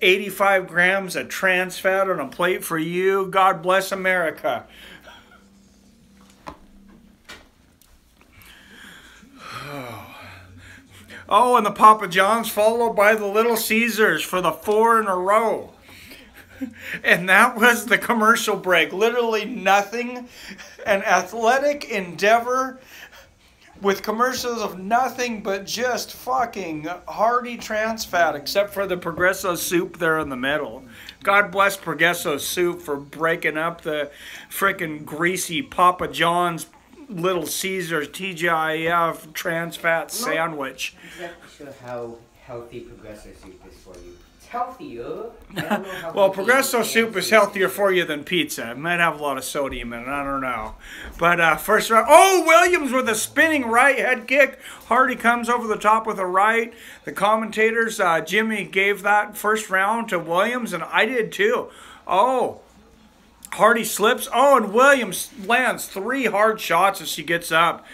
85 grams of trans fat on a plate for you? God bless America. Oh, and the Papa John's followed by the Little Caesars for the 4 in a row. And that was the commercial break. Literally nothing. An athletic endeavor with commercials of nothing but just fucking hearty trans fat, except for the Progresso soup there in the middle. God bless Progresso soup for breaking up the freaking greasy Papa John's Little Caesars TGIF trans fat sandwich. I'm not exactly sure how healthy Progresso soup is for you. It's healthier. I don't know how well, Progresso soup is healthier for you than pizza. It might have a lot of sodium in it. I don't know. But first round. Oh, Williams with a spinning right head kick. Hardy comes over the top with a right. The commentators, Jimmy gave that first round to Williams, and I did too. Oh. Hardy slips. Oh, and Williams lands 3 hard shots as she gets up.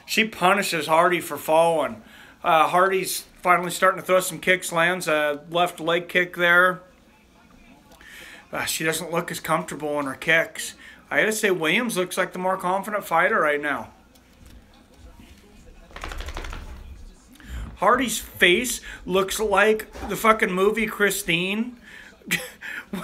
She punishes Hardy for falling. Hardy's finally starting to throw some kicks, lands a left leg kick there. She doesn't look as comfortable in her kicks. I gotta say, Williams looks like the more confident fighter right now. Hardy's face looks like the fucking movie Christine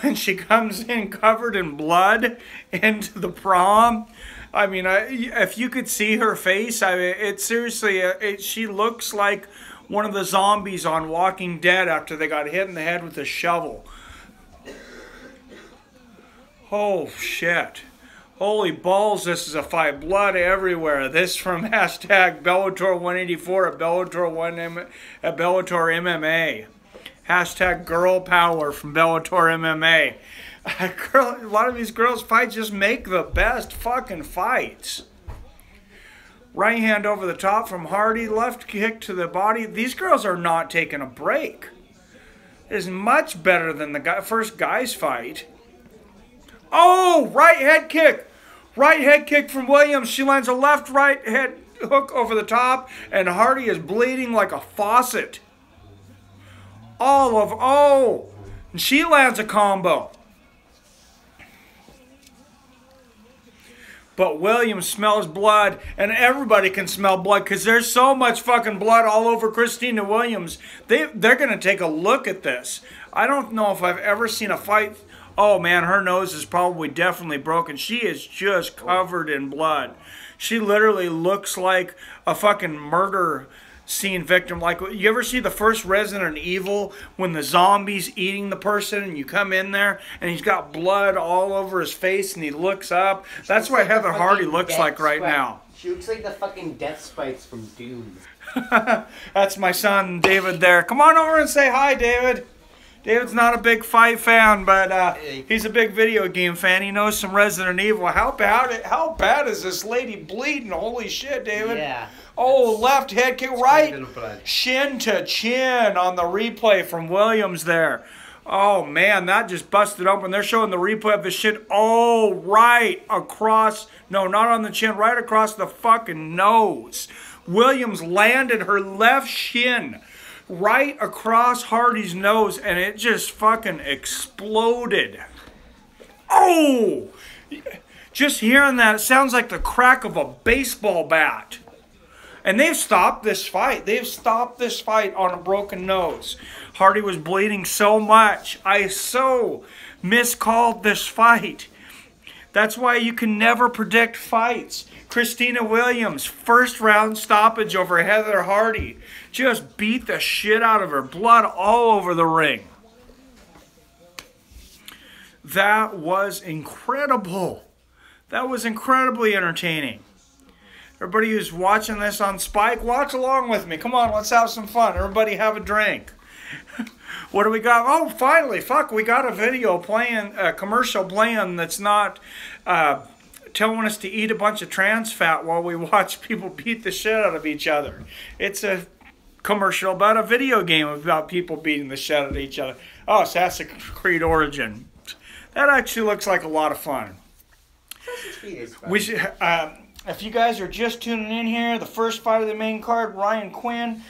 when she comes in covered in blood into the prom. I mean, if you could see her face, it seriously, she looks like one of the zombies on Walking Dead after they got hit in the head with a shovel. Oh, shit. Holy balls, this is a fight. Blood everywhere. This from hashtag Bellator 184 at Bellator MMA. Hashtag girl power from Bellator MMA. A lot of these girls' fights just make the best fucking fights. Right hand over the top from Hardy. Left kick to the body. These girls are not taking a break. It is much better than the first guy's fight. Oh, right head kick. Right head kick from Williams. She lands a left right head hook over the top. And Hardy is bleeding like a faucet. Oh. And she lands a combo. But Williams smells blood. And everybody can smell blood because there's so much fucking blood all over Christina Williams. They're going to take a look at this. I don't know if I've ever seen a fight. Oh, man, her nose is probably definitely broken. She is just covered in blood. She literally looks like a fucking murder scene victim. Like, you ever see the first Resident Evil when the zombie's eating the person and you come in there and he's got blood all over his face and he looks up? That's what Heather Hardy looks like right now. She looks like the fucking death spikes from Doom. That's my son, David, there. Come on over and say hi, David. David's not a big fight fan, but he's a big video game fan. He knows some Resident Evil. How bad is this lady bleeding? Holy shit, David. Yeah. Oh, left head kick, right shin to chin on the replay from Williams there. Oh, man, that just busted open. They're showing the replay of the shin. Oh, right across. No, not on the chin. Right across the fucking nose. Williams landed her left shin right across Hardy's nose, and it just fucking exploded. Oh! Just hearing that, it sounds like the crack of a baseball bat. And they've stopped this fight. They've stopped this fight on a broken nose. Hardy was bleeding so much. I so miscalled this fight. That's why you can never predict fights. Christina Williams, first round stoppage over Heather Hardy. Just beat the shit out of her. Blood all over the ring. That was incredible. That was incredibly entertaining. Everybody who's watching this on Spike, watch along with me. Come on, let's have some fun. Everybody have a drink. What do we got? Oh, finally, fuck, we got a video playing, a commercial playing that's not telling us to eat a bunch of trans fat while we watch people beat the shit out of each other. It's a commercial about a video game about people beating the shit out of each other. Oh, Assassin's Creed Origin. That actually looks like a lot of fun. Assassin's Creed is fun. We should, if you guys are just tuning in here, the first fight of the main card, Ryan Quinn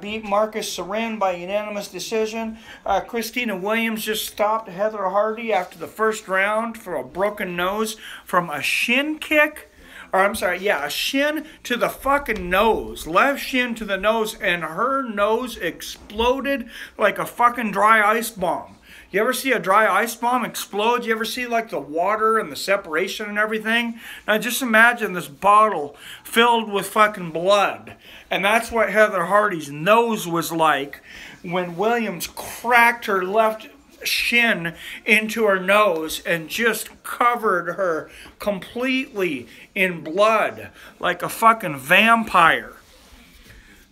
beat Marcus Sarin by unanimous decision. Christina Williams just stopped Heather Hardy after the first round for a broken nose from a shin kick. Or I'm sorry, yeah, a shin to the fucking nose. Left shin to the nose, and her nose exploded like a fucking dry ice bomb. You ever see a dry ice bomb explode? You ever see like the water and the separation and everything? Now just imagine this bottle filled with fucking blood. And that's what Heather Hardy's nose was like when Williams cracked her left shin into her nose and just covered her completely in blood like a fucking vampire.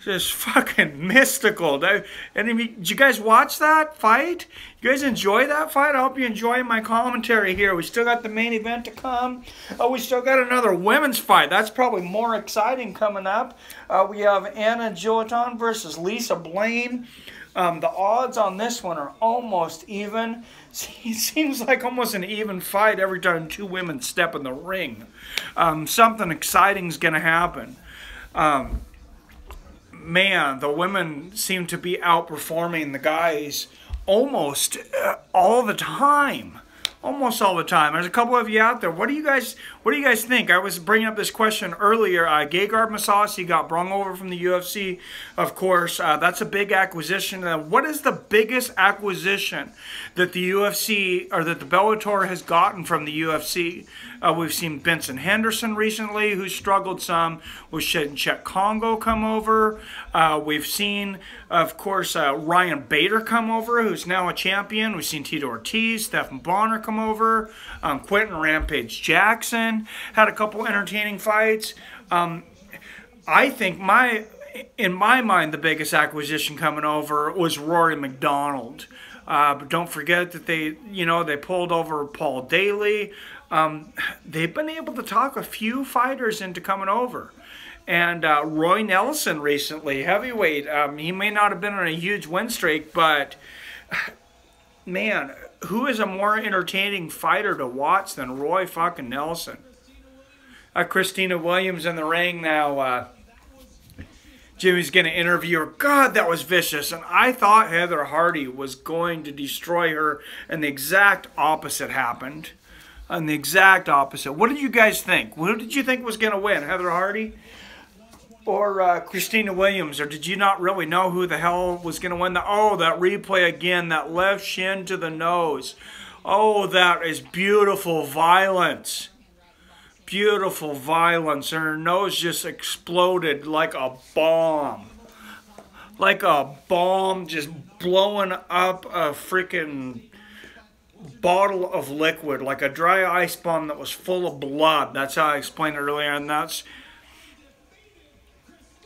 Just fucking mystical. Did you guys watch that fight? You guys enjoy that fight? I hope you enjoy my commentary here. We still got the main event to come. Oh, we still got another women's fight. That's probably more exciting coming up. We have Anna Gilliton versus Lisa Blaine. The odds on this one are almost even. It seems like almost an even fight every time two women step in the ring. Something exciting is going to happen. man, the women seem to be outperforming the guys almost all the time. Almost all the time. There's a couple of you out there. What do you guys think? I was bringing up this question earlier. Gegard Mousasi got brung over from the UFC, of course. That's a big acquisition. What is the biggest acquisition that the UFC or that the Bellator has gotten from the UFC? We've seen Benson Henderson recently, who struggled some. We've seen Czech Congo come over. We've seen, of course, Ryan Bader come over, who's now a champion. We've seen Tito Ortiz, Stephan Bonner come over. Quentin Rampage Jackson had a couple entertaining fights. I think in my mind, the biggest acquisition coming over was Rory McDonald. But don't forget that they pulled over Paul Daly. They've been able to talk a few fighters into coming over. And Roy Nelson recently, heavyweight, he may not have been on a huge win streak, but man, who is a more entertaining fighter to watch than Roy fucking Nelson? Christina Williams in the ring now. Jimmy's going to interview her. God, that was vicious. And I thought Heather Hardy was going to destroy her, and the exact opposite happened. And the exact opposite. What did you guys think? Who did you think was going to win? Heather Hardy or Christina Williams? Or did you not really know who the hell was going to win? Oh, that replay again. That left shin to the nose. Oh, that is beautiful violence. Beautiful violence. And her nose just exploded like a bomb. Like a bomb just blowing up a freaking bottle of liquid, like a dry ice bomb that was full of blood. That's how I explained it earlier, and that's,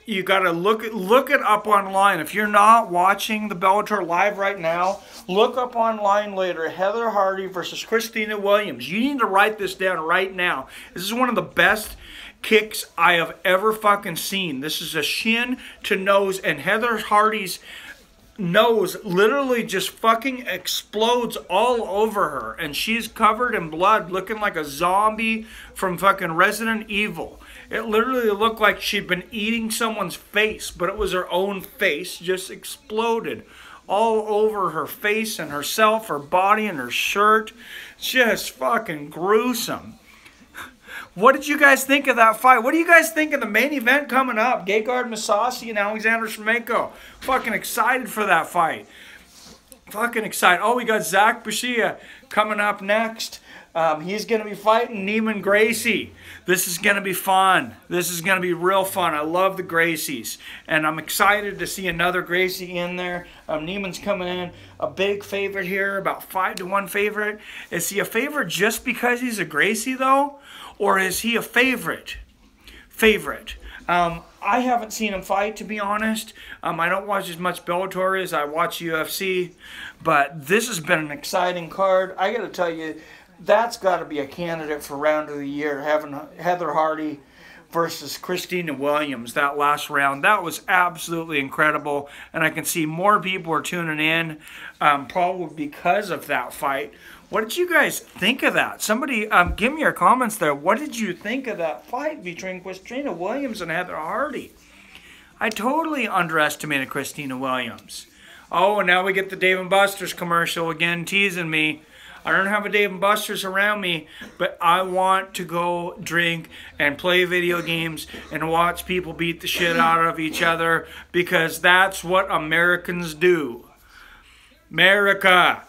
you got to look it up online. If you're not watching the Bellator live right now, look up online later. Heather Hardy versus Christina Williams. You need to write this down right now. This is one of the best kicks I have ever fucking seen. This is a shin to nose, and Heather Hardy's nose literally just fucking explodes all over her, and she's covered in blood, looking like a zombie from fucking Resident Evil. It literally looked like she'd been eating someone's face, but it was her own face just exploded all over her face and herself, her body, and her shirt. Just fucking gruesome. What did you guys think of that fight? What do you guys think of the main event coming up? Gegard Mousasi and Alexander Schlemenko. Fucking excited for that fight. Fucking excited. Oh, we got Zach Bashia coming up next. He's going to be fighting Neiman Gracie. This is going to be fun. This is going to be real fun. I love the Gracies. And I'm excited to see another Gracie in there. Neiman's coming in. A big favorite here, about 5-1 favorite. Is he a favorite just because he's a Gracie, though? Or is he a favorite? I haven't seen him fight, to be honest. I don't watch as much Bellator as I watch UFC. But this has been an exciting card. I got to tell you, that's got to be a candidate for round of the year, having Heather Hardy versus Christina Williams, that last round. That was absolutely incredible, and I can see more people are tuning in, probably because of that fight. What did you guys think of that? Somebody give me your comments there. What did you think of that fight between Christina Williams and Heather Hardy? I totally underestimated Christina Williams. Oh, and now we get the Dave & Buster's commercial again, teasing me. I don't have a Dave & Buster's around me, but I want to go drink and play video games and watch people beat the shit out of each other, because that's what Americans do. America.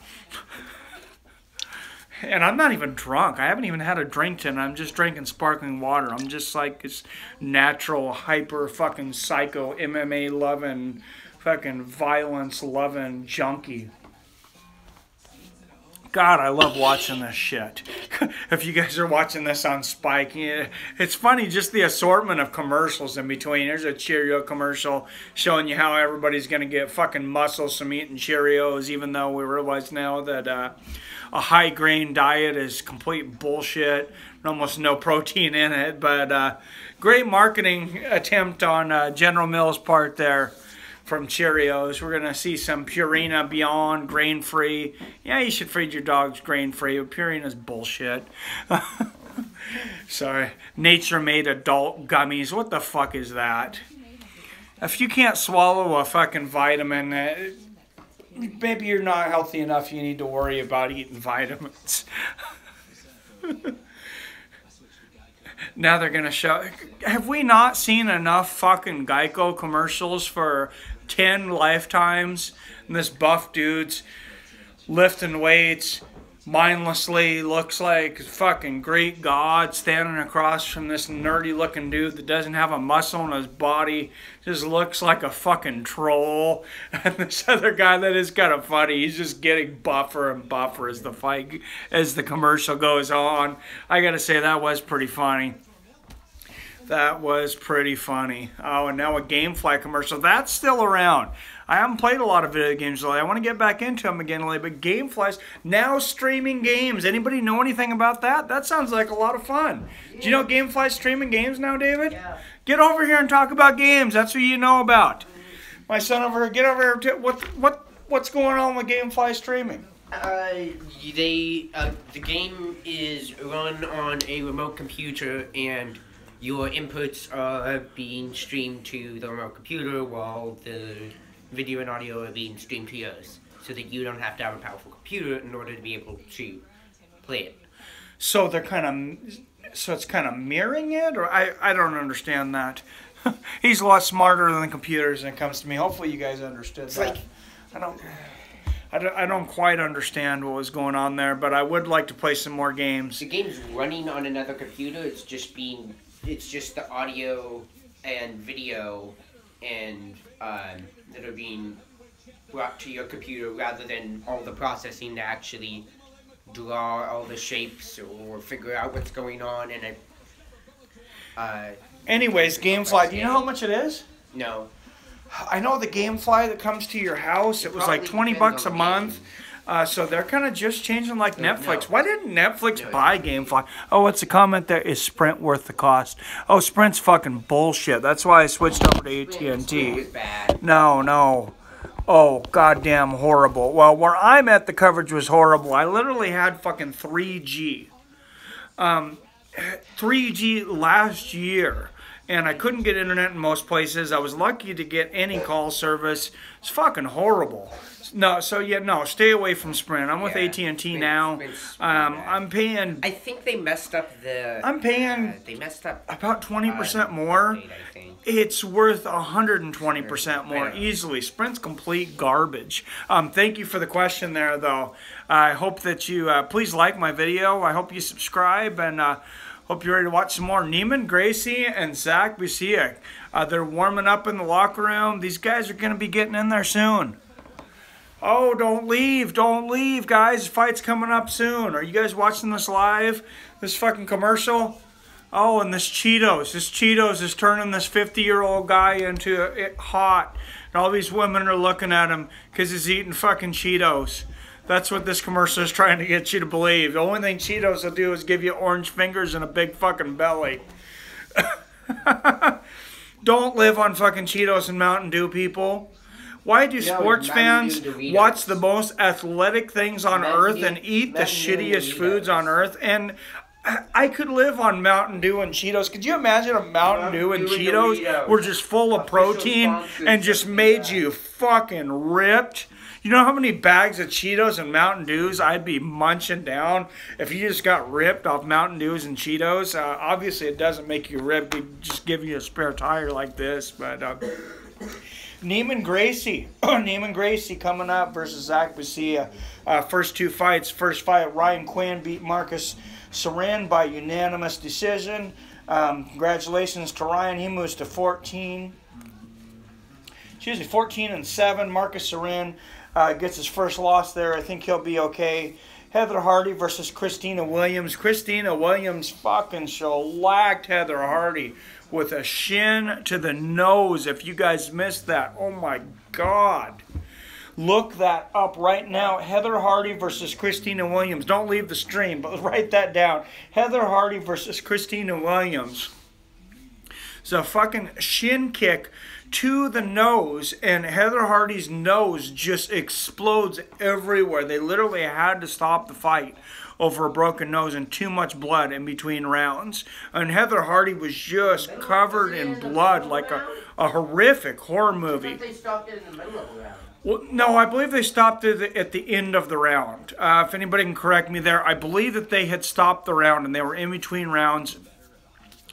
And I'm not even drunk. I haven't even had a drink tonight. I'm just drinking sparkling water. I'm just like this natural, hyper fucking psycho, MMA loving, fucking violence loving junkie. God, I love watching this shit. If you guys are watching this on Spike, it's funny, just the assortment of commercials in between. There's a Cheerio commercial showing you how everybody's going to get fucking muscles from eating Cheerios, even though we realize now that a high-grain diet is complete bullshit. Almost no protein in it, but great marketing attempt on General Mills' part there. From Cheerios. We're going to see some Purina Beyond grain-free. Yeah, you should feed your dogs grain-free, but Purina's bullshit. Sorry. Nature-made adult gummies. What the fuck is that? If you can't swallow a fucking vitamin, maybe you're not healthy enough. You need to worry about eating vitamins. Now they're going to show... Have we not seen enough fucking Geico commercials for 10 lifetimes? And this buff dude's lifting weights mindlessly, looks like fucking Greek god standing across from this nerdy looking dude that doesn't have a muscle in his body, just looks like a fucking troll. And this other guy that is kind of funny, he's just getting buffer and buffer as the commercial goes on. I gotta say, that was pretty funny. That was pretty funny. Oh, and now a GameFly commercial. That's still around. I haven't played a lot of video games lately. I want to get back into them again lately. But GameFly's now streaming games. Anybody know anything about that? That sounds like a lot of fun. Yeah. Do you know GameFly's streaming games now, David? Yeah. Get over here and talk about games. That's what you know about. My son over here, get over here. What's going on with GameFly streaming? The game is run on a remote computer, and your inputs are being streamed to the remote computer while the video and audio are being streamed to yours, so that you don't have to have a powerful computer in order to be able to play it. So they're it's kind of mirroring it, or I don't understand that. He's a lot smarter than computers when it comes to me. Hopefully you guys understood that. I don't quite understand what was going on there, but I would like to play some more games. The game's running on another computer. It's just the audio and video and that are being brought to your computer, rather than all the processing to actually draw all the shapes or figure out what's going on in it. Anyways, GameFly, do you know how much it is? No. I know the GameFly that comes to your house, it was like $20 a month. So they're kind of just changing like Netflix. Why didn't Netflix buy GameFly? Oh, it's a comment there. Is Sprint worth the cost? Oh, Sprint's fucking bullshit. That's why I switched over to AT&T. No. Oh, goddamn horrible. Well, where I'm at, the coverage was horrible. I literally had fucking 3G. 3G last year. And I couldn't get internet in most places. I was lucky to get any call service. It's fucking horrible. No, stay away from Sprint. I'm with AT&T now. I'm paying... I think they messed up the... I'm paying... they messed up... about 20% more. It's worth 120% more easily. Sprint's complete garbage. Thank you for the question there, though. I hope that you... please like my video. I hope you subscribe, and... hope you're ready to watch some more. Neiman Gracie and Zach Busiek. They're warming up in the locker room. These guys are going to be getting in there soon. Oh, don't leave, guys. The fight's coming up soon. Are you guys watching this live? This fucking commercial? Oh, and this Cheetos. This Cheetos is turning this 50-year-old guy into it hot. And all these women are looking at him because he's eating fucking Cheetos. That's what this commercial is trying to get you to believe. The only thing Cheetos will do is give you orange fingers and a big fucking belly. Don't live on fucking Cheetos and Mountain Dew, people. Why do sports fans watch the most athletic things on earth and eat the shittiest foods on earth? And I could live on Mountain Dew and Cheetos. Could you imagine a Mountain Dew and Cheetos were just full of protein and just made you fucking ripped? You know how many bags of Cheetos and Mountain Dews I'd be munching down if you just got ripped off Mountain Dews and Cheetos? Obviously, it doesn't make you ripped. It just give you a spare tire like this. But Neiman Gracie. Neiman Gracie coming up versus Zach Busiek. First two fights. First fight, Ryan Quinn beat Marcus Saran by unanimous decision. Congratulations to Ryan. He moves to 14-7. Marcus Saran gets his first loss there. I think he'll be okay. Heather Hardy versus Christina Williams. Christina Williams fucking shellacked Heather Hardy with a shin to the nose. If you guys missed that, oh my God. Look that up right now. Heather Hardy versus Christina Williams. Don't leave the stream, but write that down. Heather Hardy versus Christina Williams. It's a fucking shin kick to the nose, and Heather Hardy's nose just explodes everywhere. They literally had to stop the fight over a broken nose and too much blood in between rounds. And Heather Hardy was just covered in blood like a horrific horror movie. I thought they stopped it in the middle of the round. Well, no, I believe they stopped it at the end of the round. If anybody can correct me there, I believe that they had stopped the round and they were in between rounds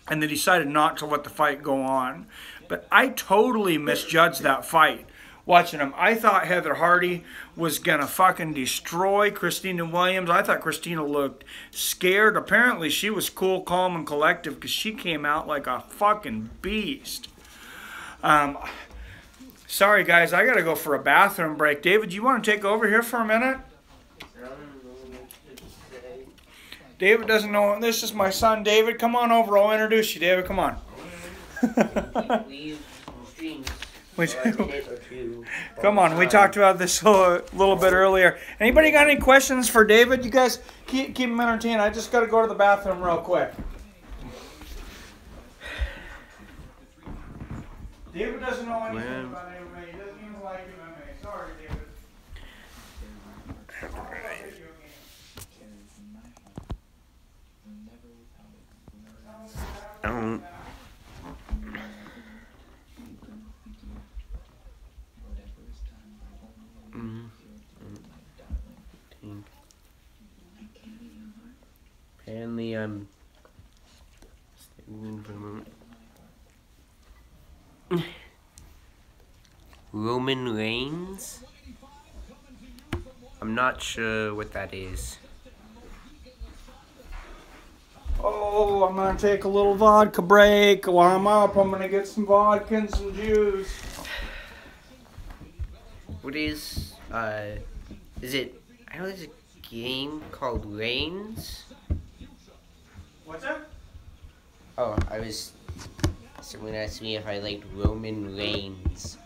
and they decided not to let the fight go on. But I totally misjudged that fight watching them. I thought Heather Hardy was going to fucking destroy Christina Williams. I thought Christina looked scared. Apparently she was cool, calm, and collective because she came out like a fucking beast. Sorry, guys, I got to go for a bathroom break. David, you want to take over here for a minute? David doesn't know. This is my son, David. Come on over. I'll introduce you, David. Come on. Come on. We talked about this a little bit earlier. Anybody got any questions for David? You guys keep him entertained. I just got to go to the bathroom real quick. David doesn't know anything about MMA. He doesn't even like MMA. Sorry, David. Apparently, for a moment. Roman Reigns? I'm not sure what that is. Oh, I'm going to take a little vodka break. While I'm up, I'm going to get some vodka and some juice. What is it, I know there's a game called Reigns. What's that? Oh, someone asked me if I liked Roman Reigns.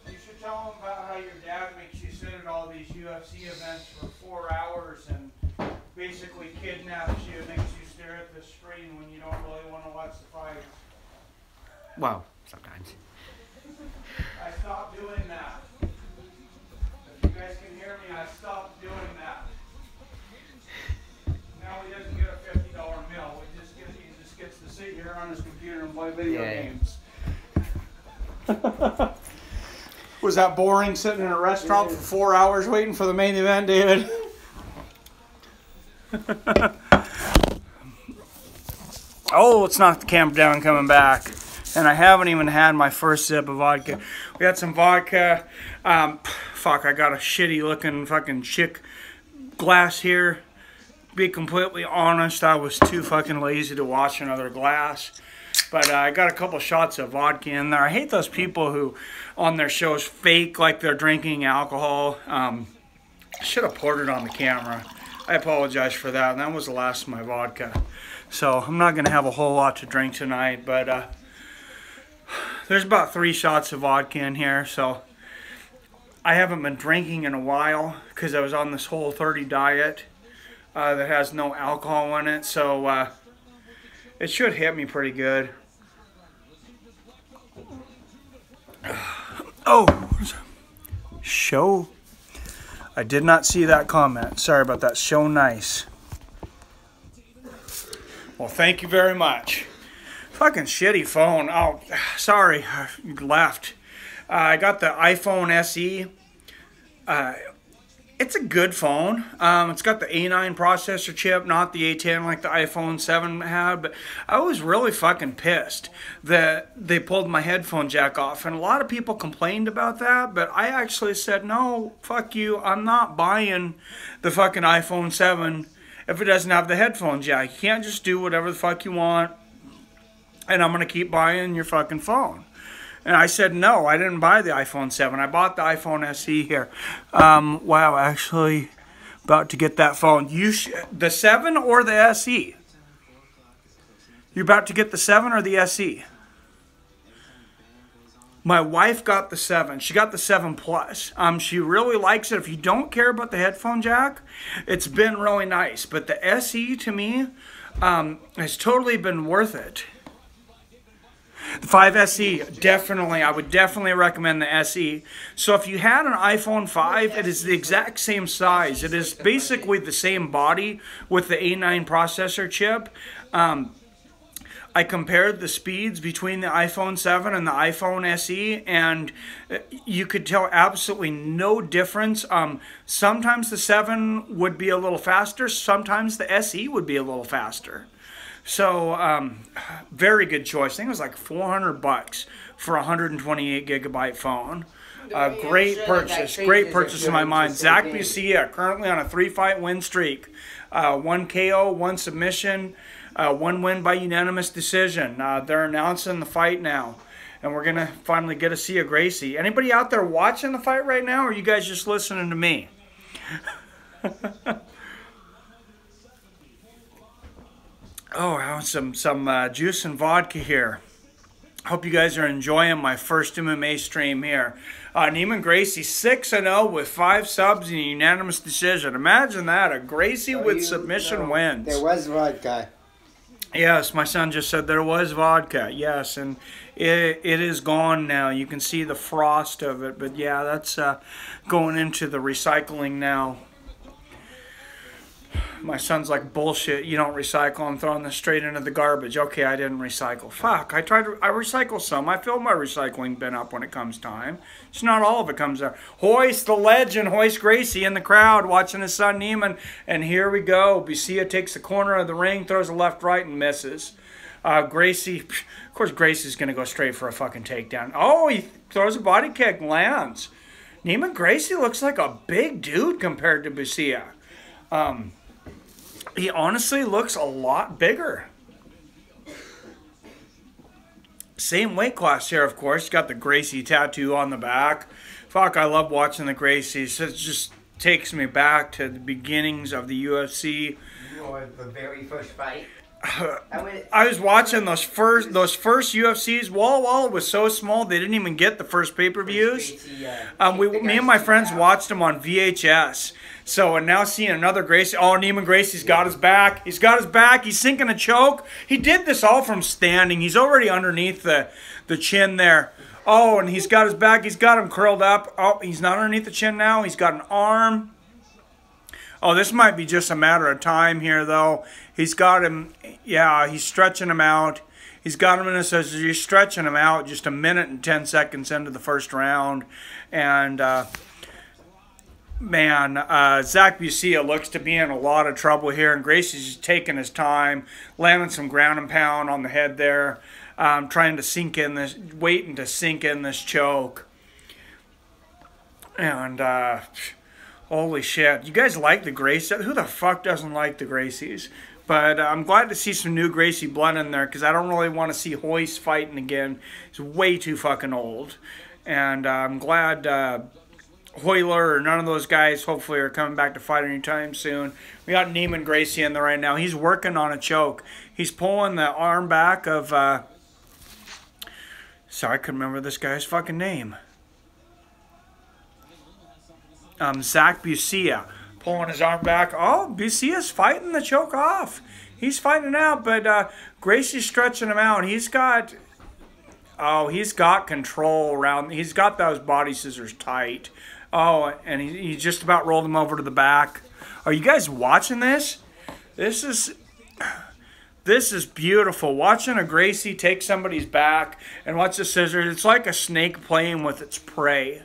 You should tell them about how your dad makes you sit at all these UFC events for 4 hours and basically kidnaps you and makes you stare at the screen when you don't really want to watch the fight. Well, sometimes. I stopped doing that. If you guys can hear me, I stopped doing that. Now he doesn't get a $50 meal. He just gets to sit here on his computer and play video games. Was that boring sitting in a restaurant for 4 hours waiting for the main event, David? Oh, let's knock the camp down coming back. And I haven't even had my first sip of vodka. We had some vodka. Fuck, I got a shitty looking fucking chick glass here. Be completely honest, I was too fucking lazy to wash another glass. But I got a couple shots of vodka in there. I hate those people who on their shows fake like they're drinking alcohol. I should have poured it on the camera. I apologize for that. And that was the last of my vodka. So I'm not going to have a whole lot to drink tonight. But there's about 3 shots of vodka in here. So I haven't been drinking in a while because I was on this Whole30 diet that has no alcohol in it. So it should hit me pretty good. Oh, show. I did not see that comment. Sorry about that. Show nice. Well, thank you very much. Fucking shitty phone. Oh, sorry. I left. I got the iPhone SE. It's a good phone. It's got the A9 processor chip, not the A10 like the iPhone 7 had. But I was really fucking pissed that they pulled my headphone jack off. And a lot of people complained about that. But I actually said, no, fuck you. I'm not buying the fucking iPhone 7 if it doesn't have the headphone jack. You can't just do whatever the fuck you want. And I'm going to keep buying your fucking phone. And I said, no, I didn't buy the iPhone 7. I bought the iPhone SE here. Wow, actually, about to get that phone. The 7 or the SE? You about to get the 7 or the SE? My wife got the 7. She got the 7 Plus. She really likes it. If you don't care about the headphone jack, it's been really nice. But the SE, to me, has totally been worth it. The 5 SE, definitely, I would definitely recommend the SE. So if you had an iPhone 5, it is the exact same size. It is basically the same body with the A9 processor chip. I compared the speeds between the iPhone 7 and the iPhone SE, and you could tell absolutely no difference. Sometimes the 7 would be a little faster, sometimes the SE would be a little faster. So, very good choice. I think it was like $400 for a 128 gigabyte phone. Great purchase in my mind. Zach Bucia, currently on a 3-fight win streak. 1 KO, 1 submission, 1 win by unanimous decision. They're announcing the fight now. And we're going to finally get to see a Gracie. Anybody out there watching the fight right now, or are you guys just listening to me? Oh, I have some juice and vodka here. Hope you guys are enjoying my first MMA stream here. Neiman Gracie 6-0 with 5 subs and a unanimous decision. Imagine that, a Gracie with submission wins. There was vodka. Yes, my son just said there was vodka. Yes, and it is gone now. You can see the frost of it, but yeah, that's going into the recycling now. My son's like, bullshit, you don't recycle. I'm throwing this straight into the garbage. Okay, I didn't recycle. Fuck, I recycle some. I fill my recycling bin up when it comes time. It's not all of it comes out. Hoist the legend, Hoist Gracie in the crowd watching his son Neiman. And here we go. Bucia takes the corner of the ring, throws a left, right, and misses. Gracie, of course, Gracie's going to go straight for a fucking takedown. Oh, he throws a body kick, lands. Neiman Gracie looks like a big dude compared to Bucia. He honestly looks a lot bigger. Same weight class here, of course. Got the Gracie tattoo on the back. Fuck, I love watching the Gracies. It just takes me back to the beginnings of the UFC. Or the very first fight. I was watching those first UFCs. Walla Walla was so small they didn't even get the first pay-per-views. Me and my friends watched them on VHS. So, and now seeing another Gracie. Oh, Neiman Gracie's got his back. He's got his back. He's sinking a choke. He did this all from standing. He's already underneath the chin there. Oh, and he's got his back. He's got him curled up. Oh, he's not underneath the chin now. He's got an arm. Oh, this might be just a matter of time here, though. He's got him, yeah, he's stretching him out. He's got him in a sense, he's stretching him out just 1 minute and 10 seconds into the first round. And, man, Zach Bucia looks to be in a lot of trouble here. And Gracie's just taking his time, landing some ground and pound on the head there, trying to sink in this, waiting to sink in this choke. And, holy shit. You guys like the Gracie? Who the fuck doesn't like the Gracies? But I'm glad to see some new Gracie blood in there because I don't really want to see Hoist fighting again. He's way too fucking old. And I'm glad Hoyler or none of those guys hopefully are coming back to fight anytime soon. We got Neiman Gracie in there right now. He's working on a choke. He's pulling the arm back of... sorry, I couldn't remember this guy's fucking name. Zach Bucia. Pulling his arm back. Oh, Bucia's fighting the choke off. He's fighting out, but Gracie's stretching him out. He's got... Oh, he's got control around... He's got those body scissors tight. Oh, and he just about rolled him over to the back. Are you guys watching this? This is beautiful. Watching a Gracie take somebody's back and watch the scissors. It's like a snake playing with its prey.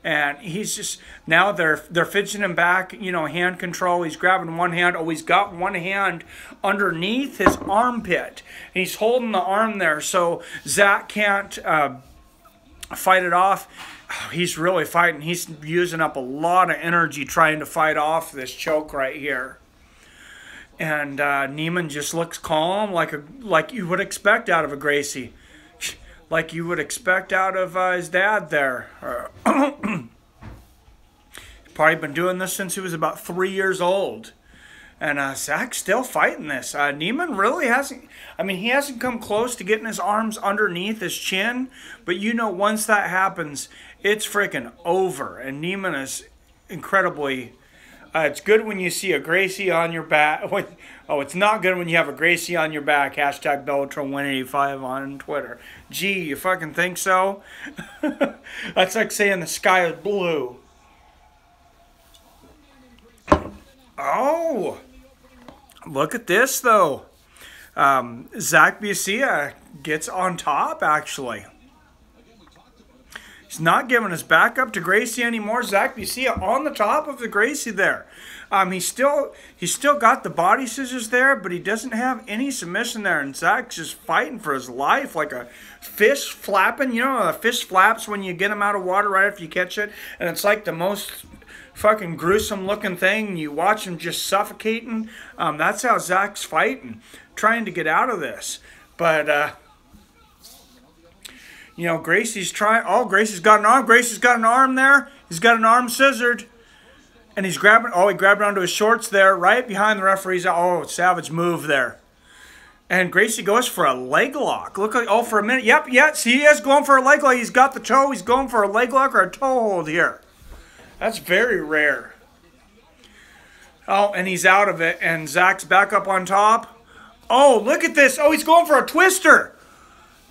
And he's just, now they're fidgeting him back, you know, hand control. He's grabbing one hand. Oh, he's got one hand underneath his armpit. And he's holding the arm there so Zach can't fight it off. Oh, he's really fighting. He's using up a lot of energy trying to fight off this choke right here. And Neiman just looks calm, like you would expect out of a Gracie. Like you would expect out of his dad there. Probably been doing this since he was about 3 years old. And Zach's still fighting this. Neiman really hasn't... I mean, he hasn't come close to getting his arms underneath his chin. But you know, once that happens, it's freaking over. And Neiman is incredibly It's good when you see a Gracie on your back. Oh, it's not good when you have a Gracie on your back. Hashtag Bellator 185 on Twitter. Gee, you fucking think so? That's like saying the sky is blue. Oh, look at this, though. Zach Bucia gets on top, actually. He's not giving his back up to Gracie anymore. Zach Bucia on the top of the Gracie there. He's still got the body scissors there, but he doesn't have any submission there. And Zach's just fighting for his life like a fish flapping. You know, a fish flaps when you get him out of water right after you catch it. And it's like the most fucking gruesome looking thing. You watch him just suffocating. That's how Zach's fighting, trying to get out of this. But, you know, Gracie's trying. Oh, Gracie's got an arm. Gracie's got an arm there. He's got an arm scissored. And he's grabbing. Oh, he grabbed onto his shorts there, right behind the referee's. Oh, savage move there. And Gracie goes for a leg lock. Look like, oh, for a minute. Yep, yes, he is going for a leg lock. He's got the toe. He's going for a leg lock or a toe hold here. That's very rare. Oh, and he's out of it. And Zach's back up on top. Oh, look at this. Oh, he's going for a twister.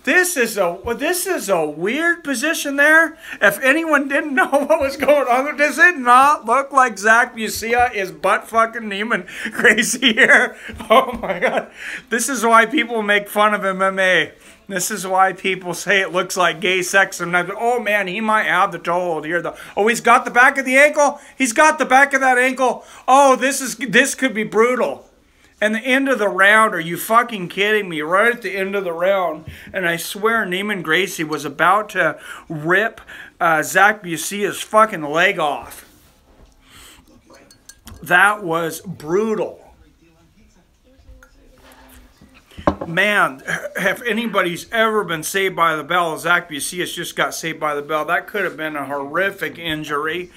This is a weird position there. If anyone didn't know what was going on, does it not look like Zach Bucia is butt fucking Neiman Gracie here? Oh my God. This is why people make fun of MMA. This is why people say it looks like gay sex. And oh man, he might have the toe hold here though. Oh, he's got the back of the ankle. He's got the back of that ankle. Oh, this could be brutal. And the end of the round, are you fucking kidding me? Right at the end of the round. And I swear Neiman Gracie was about to rip Zach Bucia's fucking leg off. That was brutal. Man, if anybody's ever been saved by the bell, Zach Bucia's just got saved by the bell. That could have been a horrific injury.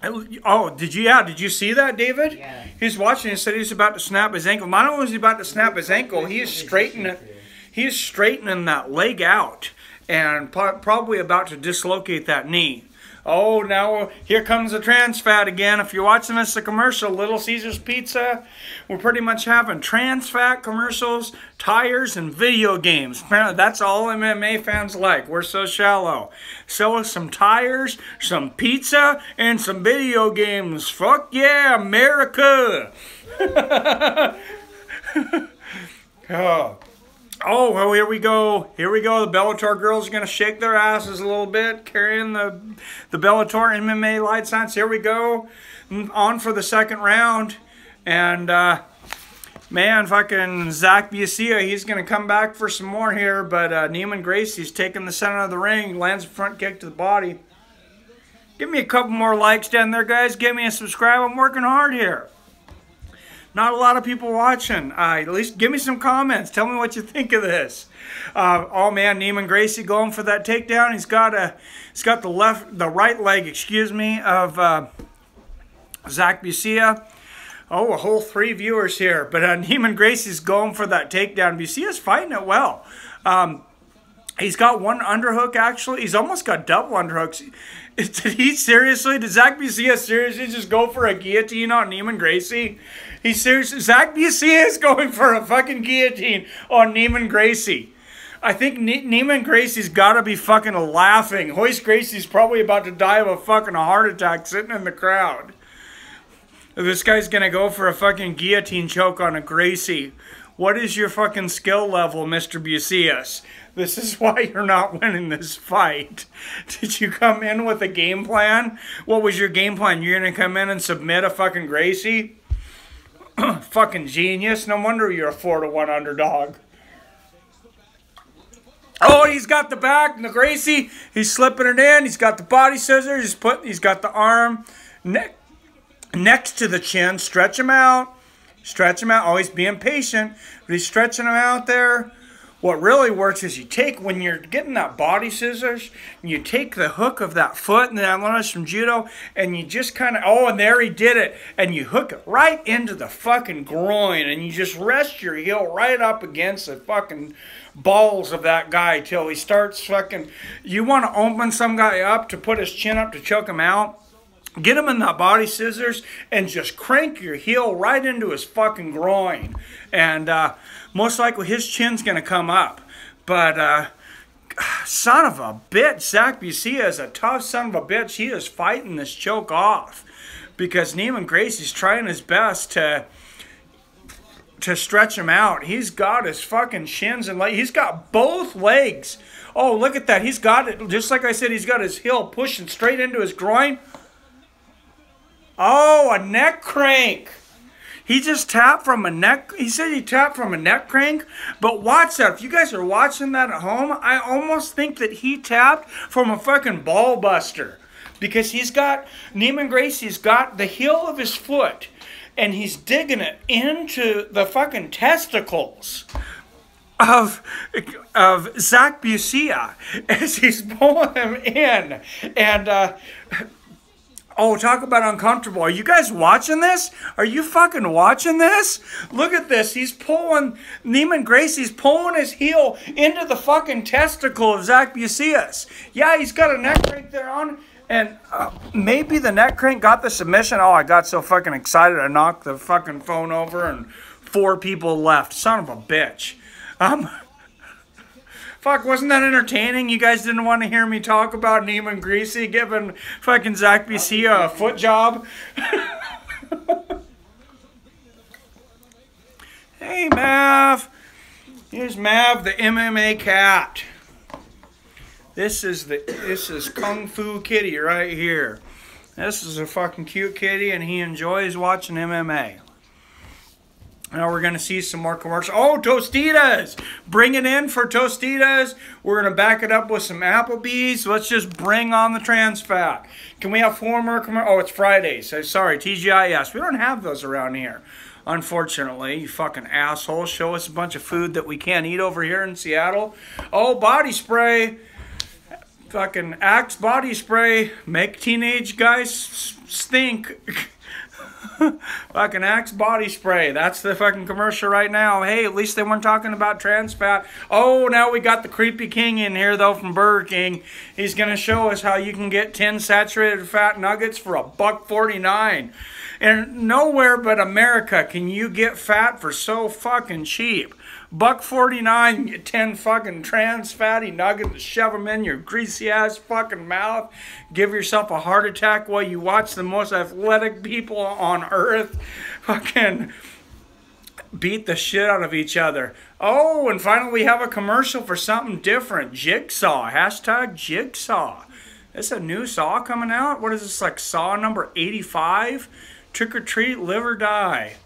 Oh, did you see that, David? Yeah. He was watching and said he was about to snap his ankle. Not only was he about to snap his ankle, he is straightening that leg out and probably about to dislocate that knee. Oh, now here comes the trans fat again. If you're watching this a commercial, Little Caesars Pizza, we're pretty much having trans fat commercials, tires, and video games. Apparently, that's all MMA fans like. We're so shallow. Sell us some tires, some pizza, and some video games. Fuck yeah, America! Oh, well, here we go. Here we go. The Bellator girls are going to shake their asses a little bit, carrying the Bellator MMA light signs. Here we go. On for the second round. And, man, fucking Zach Bucia, he's going to come back for some more here. But Neiman Gracie's taking the center of the ring, lands a front kick to the body. Give me a couple more likes down there, guys. Give me a subscribe. I'm working hard here. Not a lot of people watching. At least give me some comments. Tell me what you think of this. Oh man, Neiman Gracie going for that takedown. He's got the right leg, excuse me, of Zach Bucia. Oh, a whole 3 viewers here. But Neiman Gracie's going for that takedown. Bucia's fighting it well. He's got one underhook actually. He's almost got double underhooks. Did Zach Bucia seriously just go for a guillotine on Neiman Gracie? He's serious. Zach Bucia is going for a fucking guillotine on Neiman Gracie. I think Neiman Gracie's got to be fucking laughing. Royce Gracie's probably about to die of a fucking heart attack sitting in the crowd. This guy's going to go for a fucking guillotine choke on a Gracie. What is your fucking skill level, Mr. Bucias? This is why you're not winning this fight. Did you come in with a game plan? What was your game plan? You're going to come in and submit a fucking Gracie? Fucking genius. No wonder you're a 4-1 underdog. Oh, he's got the back and the Gracie. He's slipping it in. He's got the body scissors. He's got the arm next to the chin. Stretch him out. Stretch him out. Always being patient. But he's stretching him out there. What really works is you take, when you're getting that body scissors, you take the hook of that foot, and then I learned this from judo, and you just kind of, oh, and there he did it, and you hook it right into the fucking groin, and you just rest your heel right up against the fucking balls of that guy till he starts fucking, you want to open some guy up to put his chin up to choke him out. Get him in the body scissors and just crank your heel right into his fucking groin. And most likely his chin's going to come up. But son of a bitch, Zach Bucia is a tough son of a bitch. He is fighting this choke off. Because Neiman Gracie's trying his best to stretch him out. He's got his fucking shins and he's got both legs. Oh, look at that. He's got it. Just like I said, he's got his heel pushing straight into his groin. Oh, a neck crank. He just tapped from a neck. He said he tapped from a neck crank. But watch that. If you guys are watching that at home, I almost think that he tapped from a fucking ball buster. Because Neiman Gracie's got the heel of his foot and he's digging it into the fucking testicles of Zach Bucia as he's pulling him in. And, oh, talk about uncomfortable. Are you guys watching this? Are you fucking watching this? Look at this. Neiman Gracie's pulling his heel into the fucking testicle of Zach Bucia's. Yeah, he's got a neck crank there on. And maybe the neck crank got the submission. Oh, I got so fucking excited I knocked the fucking phone over and 4 people left. Son of a bitch. Fuck, wasn't that entertaining? You guys didn't want to hear me talk about Neiman Gracie giving fucking Zach Bucia a foot job? Hey, Mav. Here's Mav, the MMA cat. This is Kung Fu Kitty right here. This is a fucking cute kitty, and he enjoys watching MMA. Now we're going to see some more commercials. Oh, Tostitas! Bring it in for Tostitas. We're going to back it up with some Applebee's. Let's just bring on the trans fat. Can we have 4 more commercials? Oh, it's Fridays. Sorry, TGIS. We don't have those around here. Unfortunately, you fucking assholes. Show us a bunch of food that we can't eat over here in Seattle. Oh, body spray. Fucking Axe body spray. Make teenage guys stink. Fucking Axe body spray. That's the fucking commercial right now. Hey, at least they weren't talking about trans fat. Oh, now we got the Creepy King in here, though, from Burger King. He's going to show us how you can get 10 saturated fat nuggets for $1.49. And nowhere but America can you get fat for so fucking cheap. $1.49, you get 10 fucking trans fatty nuggets, shove them in your greasy ass fucking mouth. Give yourself a heart attack while you watch the most athletic people on earth fucking beat the shit out of each other. Oh, and finally we have a commercial for something different. Jigsaw. Hashtag Jigsaw. Is a new Saw coming out? What is this, like Saw number 85? Trick or treat, live or die.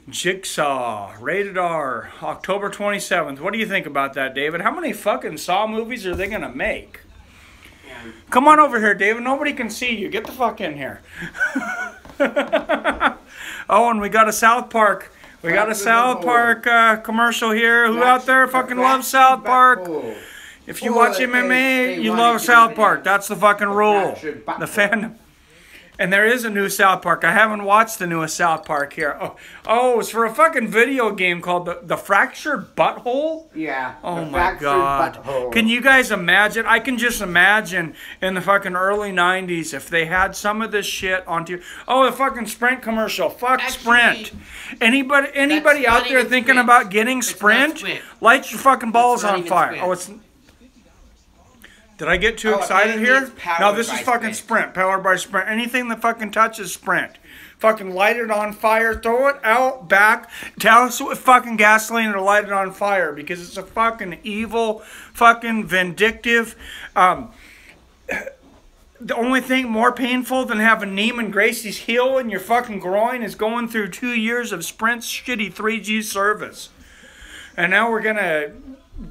Jigsaw, rated R, October 27th. What do you think about that, David? How many fucking Saw movies are they going to make? Yeah. Come on over here, David. Nobody can see you. Get the fuck in here. Oh, and we got a South Park. We got a South Park commercial here. Who out there fucking loves South Park? If you watch MMA, you love South Park. That's the fucking rule. The fandom. And there is a new South Park. I haven't watched the newest South Park here. Oh, it's for a fucking video game called the Fractured Butthole? Yeah. Oh my God. Butthole. Can you guys imagine? I can just imagine in the fucking early 90s if they had some of this shit onto... Oh, the fucking Sprint commercial. Fuck Sprint. Anybody out there thinking about getting Sprint? Light your fucking balls on fire. Oh, it's... Did I get too excited here? No, this is fucking Sprint. Powered by Sprint. Anything that fucking touches Sprint. Fucking light it on fire. Throw it out, back. Douse it with fucking gasoline or light it on fire. Because it's a fucking evil, fucking vindictive. The only thing more painful than having Neiman Gracie's heel in your fucking groin is going through 2 years of Sprint's shitty 3G service. And now we're going to...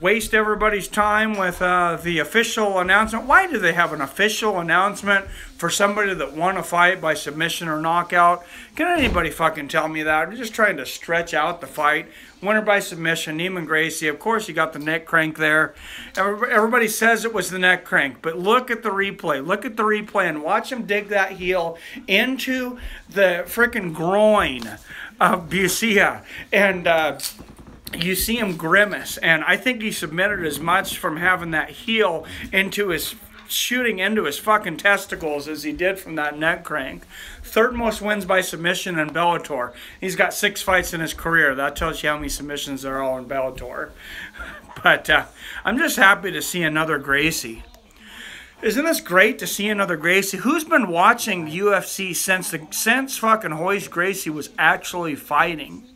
waste everybody's time with the official announcement. Why do they have an official announcement for somebody that won a fight by submission or knockout? Can anybody fucking tell me that? They're just trying to stretch out the fight. Winner by submission, Neiman Gracie. Of course, you got the neck crank there. Everybody says it was the neck crank, but look at the replay. Look at the replay and watch him dig that heel into the freaking groin of Bucia. And... you see him grimace, and I think he submitted as much from having that heel into his shooting into his fucking testicles as he did from that neck crank. Third most wins by submission in Bellator. He's got 6 fights in his career. That tells you how many submissions there are all in Bellator. But I'm just happy to see another Gracie. Isn't this great to see another Gracie? Who's been watching UFC since fucking Royce Gracie was actually fighting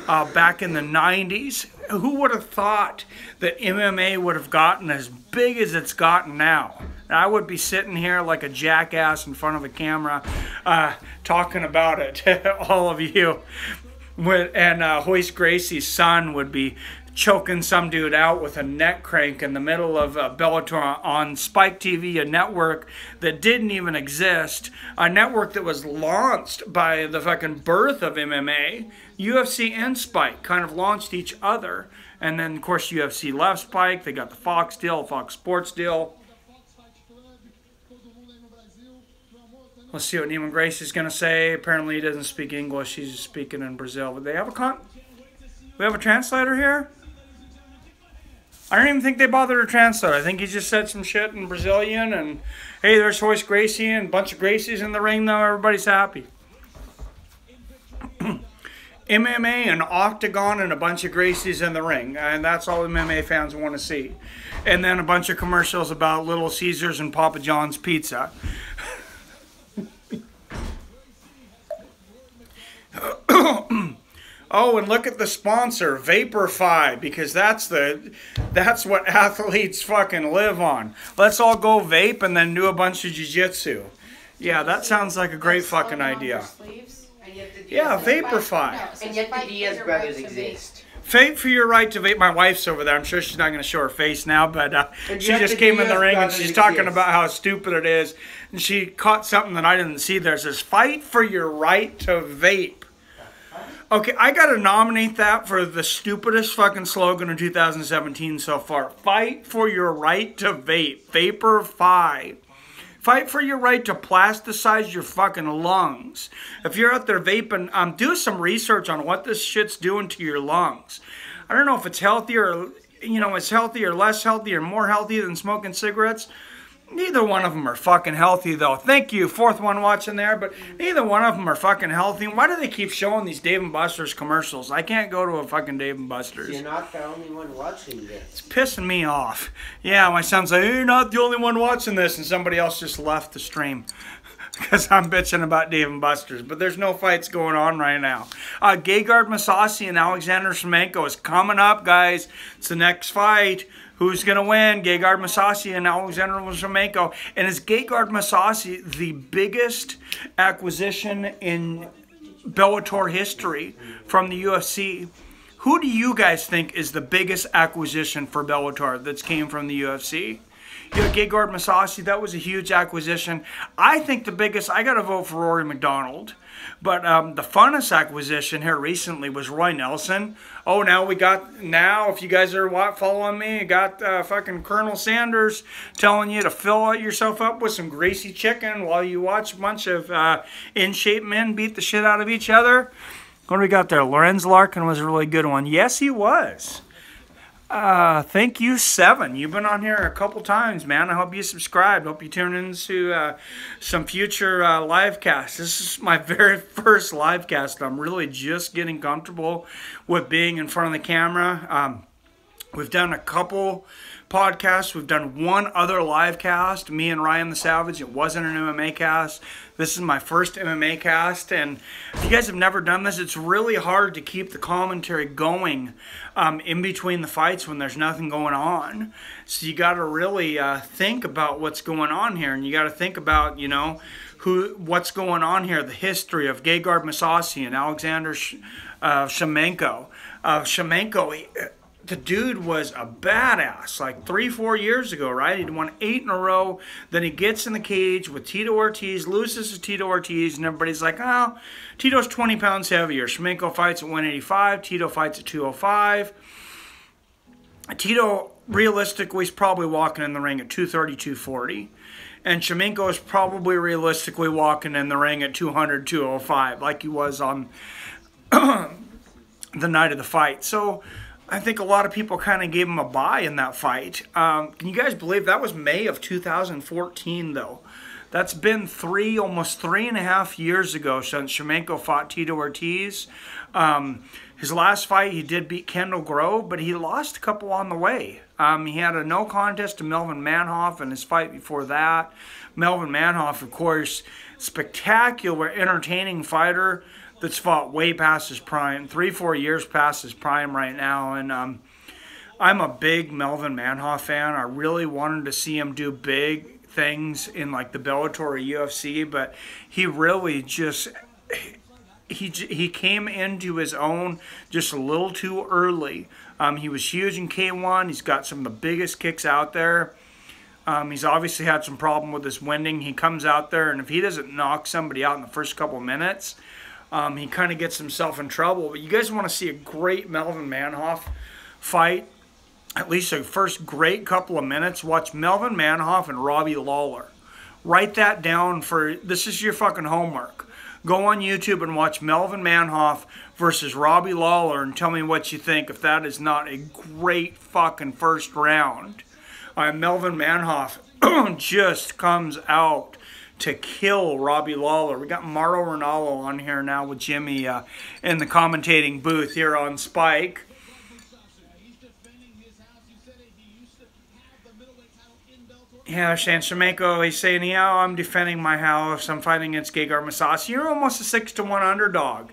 back in the 90s? Who would have thought that MMA would have gotten as big as it's gotten now? I would be sitting here like a jackass in front of a camera talking about it, all of you. And Royce Gracie's son would be choking some dude out with a neck crank in the middle of Bellator on Spike TV, a network that didn't even exist, a network that was launched by the fucking birth of MMA. UFC and Spike kind of launched each other, and then of course UFC left Spike. They got the Fox deal, Fox Sports deal. Let's see what Neiman Gracie's gonna say. Apparently he doesn't speak English. He's speaking in Brazil. But they have we have a translator here? I don't even think they bothered to translate. I think he just said some shit in Brazilian, and hey, there's Royce Gracie and a bunch of Gracies in the ring now. Everybody's happy. MMA, an octagon, and a bunch of Gracies in the ring. And that's all MMA fans want to see. And then a bunch of commercials about Little Caesars and Papa John's Pizza. Oh, and look at the sponsor, Vaporfy, because that's what athletes fucking live on. Let's all go vape and then do a bunch of jiu-jitsu. Yeah, that sounds like a great fucking idea. Yeah, Vaporfy. And yet the Diaz brothers exist. Fight for your right to vape. My wife's over there. I'm sure she's not going to show her face now, but she just came in the ring and she's talking about how stupid it is. And she caught something that I didn't see there. It says, fight for your right to vape. Okay, I got to nominate that for the stupidest fucking slogan of 2017 so far. Fight for your right to vape. Vaporfy. Fight for your right to plasticize your fucking lungs. If you're out there vaping, do some research on what this shit's doing to your lungs. I don't know if it's healthier, it's healthy or less healthy or more healthy than smoking cigarettes. Neither one of them are fucking healthy, though. Thank you, fourth one watching there, but neither one of them are fucking healthy. Why do they keep showing these Dave & Buster's commercials? I can't go to a fucking Dave & Buster's. You're not the only one watching this. It's pissing me off. Yeah, my son's like, you're not the only one watching this, and somebody else just left the stream because I'm bitching about Dave & Buster's, but there's no fights going on right now. Gegard Mousasi and Alexander Schlemenko is coming up, guys. It's the next fight. Who's going to win? Gegard Mousasi and Alexander Schlemenko. And is Gegard Mousasi the biggest acquisition in Bellator history from the UFC? Who do you guys think is the biggest acquisition for Bellator that's came from the UFC? Gegard Mousasi, that was a huge acquisition. I think the biggest, I got to vote for Rory McDonald. But the funnest acquisition here recently was Roy Nelson. Oh, now if you guys are following me, you got fucking Colonel Sanders telling you to fill yourself up with some greasy chicken while you watch a bunch of in-shape men beat the shit out of each other. What do we got there? Lorenz Larkin was a really good one. Yes, he was. Thank you, Seven. You've been on here a couple times, man. I hope you subscribed. Hope you tune into some future live casts. This is my very first live cast. I'm really just getting comfortable with being in front of the camera. We've done a couple podcasts. We've done one other live cast, me and Ryan the Savage. It wasn't an MMA cast. This is my first MMA cast, and if you guys have never done this, it's really hard to keep the commentary going in between the fights when there's nothing going on. So you got to really think about what's going on here, and you got to think about, what's going on here, the history of Gegard Mousasi and Alexander Schlemenko. Schlemenko, the dude was a badass like 3-4 years ago, right? He'd won 8 in a row. Then he gets in the cage with Tito Ortiz, loses to Tito Ortiz, and everybody's like, oh, Tito's 20 pounds heavier. Schlemenko fights at 185. Tito fights at 205. Tito, realistically, is probably walking in the ring at 230, 240. And Schlemenko is probably realistically walking in the ring at 200, 205, like he was on the night of the fight. So I think a lot of people kind of gave him a bye in that fight. Can you guys believe that was May of 2014, though? That's been almost 3.5 years ago since Schlemenko fought Tito Ortiz. His last fight, he did beat Kendall Grove, but he lost a couple on the way. He had a no contest to Melvin Manhoff in his fight before that. Melvin Manhoff, of course, spectacular, entertaining fighter that's fought way past his prime, 3-4 years past his prime right now. And I'm a big Melvin Manhoff fan. I really wanted to see him do big things in like the Bellator or UFC, but he really just... He came into his own just a little too early. He was huge in K1. He's got some of the biggest kicks out there. He's obviously had some problem with his winding. He comes out there, and if he doesn't knock somebody out in the first couple of minutes, he kind of gets himself in trouble. But you guys want to see a great Melvin Manhoff fight, at least the first great couple of minutes, watch Melvin Manhoff and Robbie Lawler. Write that down this is your fucking homework. Go on YouTube and watch Melvin Manhoff versus Robbie Lawler and tell me what you think if that is not a great fucking first round. Melvin Manhoff just comes out to kill Robbie Lawler. We got Mauro Ranallo on here now with Jimmy in the commentating booth here on Spike. Yeah, Schlemenko, he's saying, yeah, I'm defending my house. I'm fighting against Gegard Mousasi. You're almost a 6-1 underdog.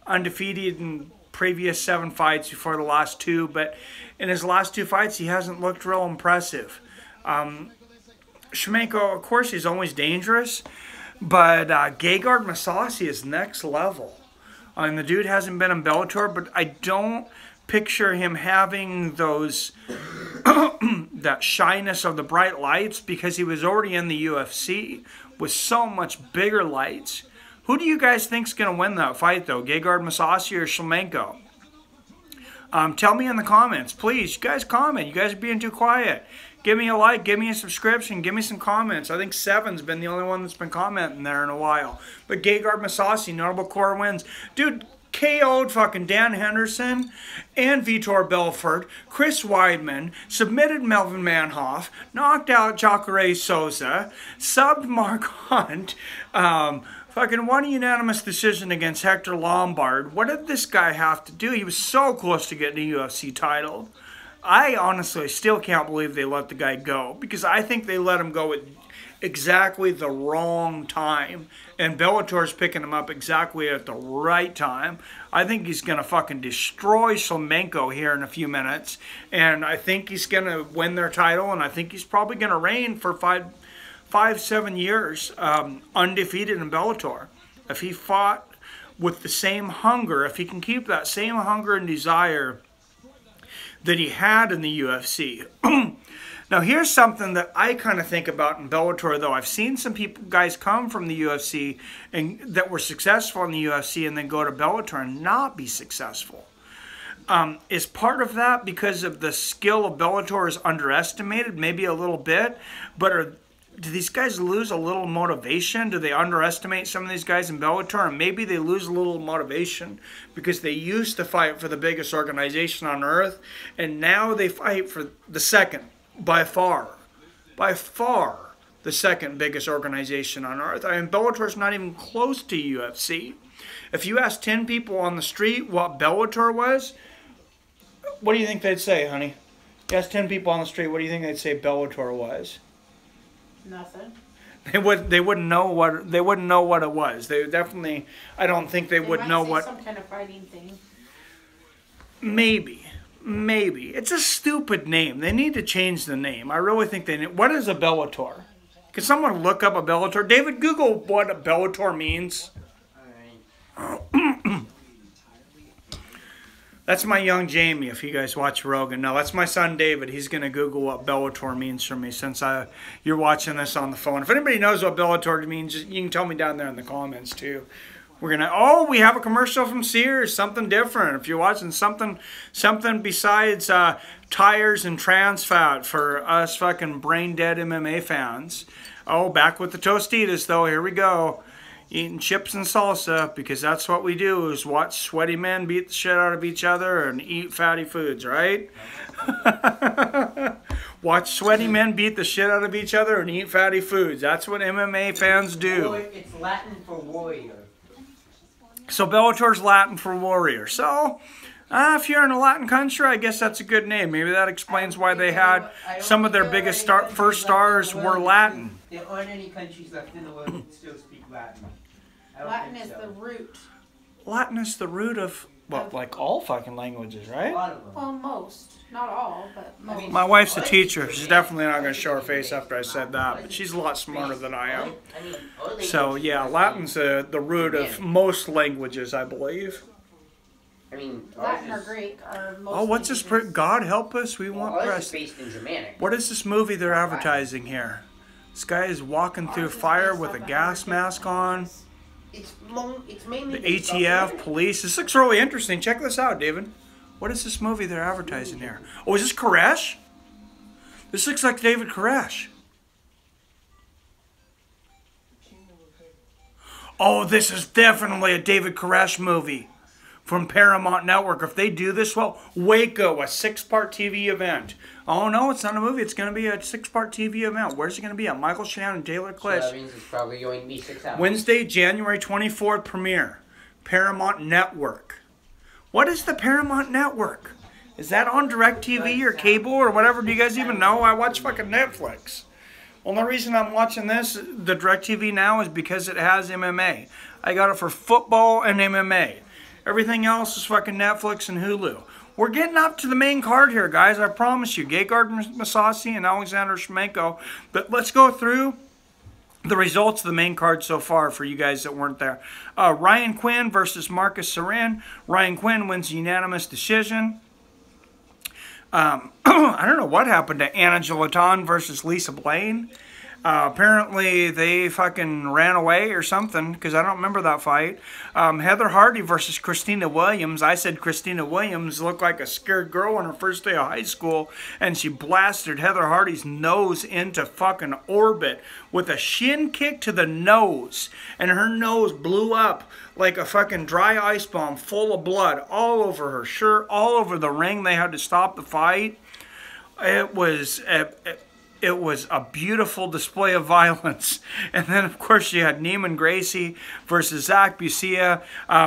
Undefeated in previous 7 fights before the last 2. But in his last 2 fights, he hasn't looked real impressive. Schlemenko, of course, he's always dangerous. But Gegard Mousasi is next level. And the dude hasn't been in Bellator, but I don't picture him having those... that shyness of the bright lights because he was already in the UFC with so much bigger lights. Who do you guys think's going to win that fight, though? Gegard Mousasi or Schlemenko? Tell me in the comments. Please, you guys comment. You guys are being too quiet. Give me a like. Give me a subscription. Give me some comments. I think 7's been the only one that's been commenting there in a while. But Gegard Mousasi, notable core wins. Dude, KO'd fucking Dan Henderson and Vitor Belfort. Chris Weidman submitted Melvin Manhoff, knocked out Jacare Souza, subbed Mark Hunt, fucking won a unanimous decision against Hector Lombard. What did this guy have to do? He was so close to getting a UFC title. I honestly still can't believe they let the guy go because I think they let him go at exactly the wrong time. And Bellator's picking him up exactly at the right time. I think he's going to fucking destroy Schlemenko here in a few minutes. And I think he's going to win their title. And I think he's probably going to reign for 7 years undefeated in Bellator. If he fought with the same hunger, if he can keep that same hunger and desire that he had in the UFC. Now, here's something that I kind of think about in Bellator, though. I've seen some guys come from the UFC and that were successful in the UFC and then go to Bellator and not be successful. Is part of that because of the skill of Bellator is underestimated? Maybe a little bit. But do these guys lose a little motivation? Do they underestimate some of these guys in Bellator? And maybe they lose a little motivation because they used to fight for the biggest organization on earth. And now they fight for the second. By far, the second biggest organization on earth. I mean, Bellator's not even close to UFC. If you ask 10 people on the street what Bellator was, what do you think they'd say, honey? You ask 10 people on the street, what do you think they'd say Bellator was? Nothing. They wouldn't know what it was. They definitely, I don't think they would know what. Some kind of fighting thing. Maybe. It's a stupid name. They need to change the name. I really think they need. What is a Bellator? Can someone look up a Bellator? David, Google what a Bellator means. Alright. That's my young Jamie, if you guys watch Rogan. No, that's my son David. He's going to Google what Bellator means for me since you're watching this on the phone. If anybody knows what Bellator means, you can tell me down there in the comments too. We're going to, we have a commercial from Sears, something different. If you're watching something besides tires and trans fat for us fucking brain dead MMA fans. Back with the Tostitas though, here we go. eating chips and salsa, because that's what we do, is watch sweaty men beat the shit out of each other and eat fatty foods, right? Watch sweaty men beat the shit out of each other and eat fatty foods. That's what MMA fans do. It's Latin for warrior. So Bellator's Latin for warrior. So if you're in a Latin country, I guess that's a good name. Maybe that explains why they had some of their biggest first stars were Latin. There aren't any countries left in the world that still speak Latin. Latin is the root. Latin is the root of, well, like all fucking languages, A right? lot of them. Well, most. Not all, but most. My wife's a teacher. She's definitely not going to show her face after I said that, but she's a lot smarter than I am. So, yeah, Latin's the root of most languages, I believe. I mean, Latin or Greek are most. Oh, what's this? God help us, we want ours is press. based in Germanic. What is this movie they're advertising here? This guy is walking through fire with a gas mask on. It's mainly The based off ATF, Germanic. police. This looks really interesting. Check this out, David. What is this movie they're advertising here? Oh, is this Koresh? This looks like David Koresh. Oh, this is definitely a David Koresh movie from Paramount Network. If they do this well, Waco, a 6-part TV event. Oh, no, it's not a movie. It's going to be a 6-part TV event. Where's it going to be at? Michael Shannon, Taylor So Klisch. that means it's probably going to be 6 hours. Wednesday, January 24th premiere. Paramount Network. What is the Paramount Network? Is that on DirecTV or cable or whatever? Do you guys even know? I watch fucking Netflix. Only reason I'm watching this, the DirecTV now, is because it has MMA. I got it for football and MMA. Everything else is fucking Netflix and Hulu. We're getting up to the main card here, guys. I promise you. Gegard Mousasi and Alexander Schlemenko. But let's go through the results of the main card so far for you guys that weren't there. Ryan Quinn versus Marcus Saran. Ryan Quinn wins unanimous decision. I don't know what happened to Anna Gelaton versus Lisa Blaine. Apparently they fucking ran away or something, because I don't remember that fight. Heather Hardy versus Christina Williams. I said Christina Williams looked like a scared girl on her first day of high school, and she blasted Heather Hardy's nose into fucking orbit with a shin kick to the nose, and her nose blew up like a fucking dry ice bomb full of blood all over her shirt, all over the ring. They had to stop the fight. It was a beautiful display of violence. And then, of course, you had Neiman Gracie versus Zach Busia.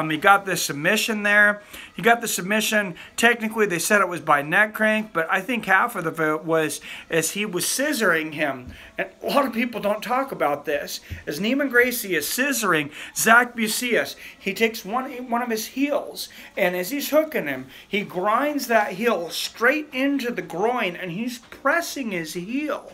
He got the submission there. He got the submission. Technically, they said it was by neck crank, but I think half of it was as he was scissoring him. And a lot of people don't talk about this. As Neiman Gracie is scissoring Zach Busias, he takes one of his heels, and as he's hooking him, he grinds that heel straight into the groin, and he's pressing his heel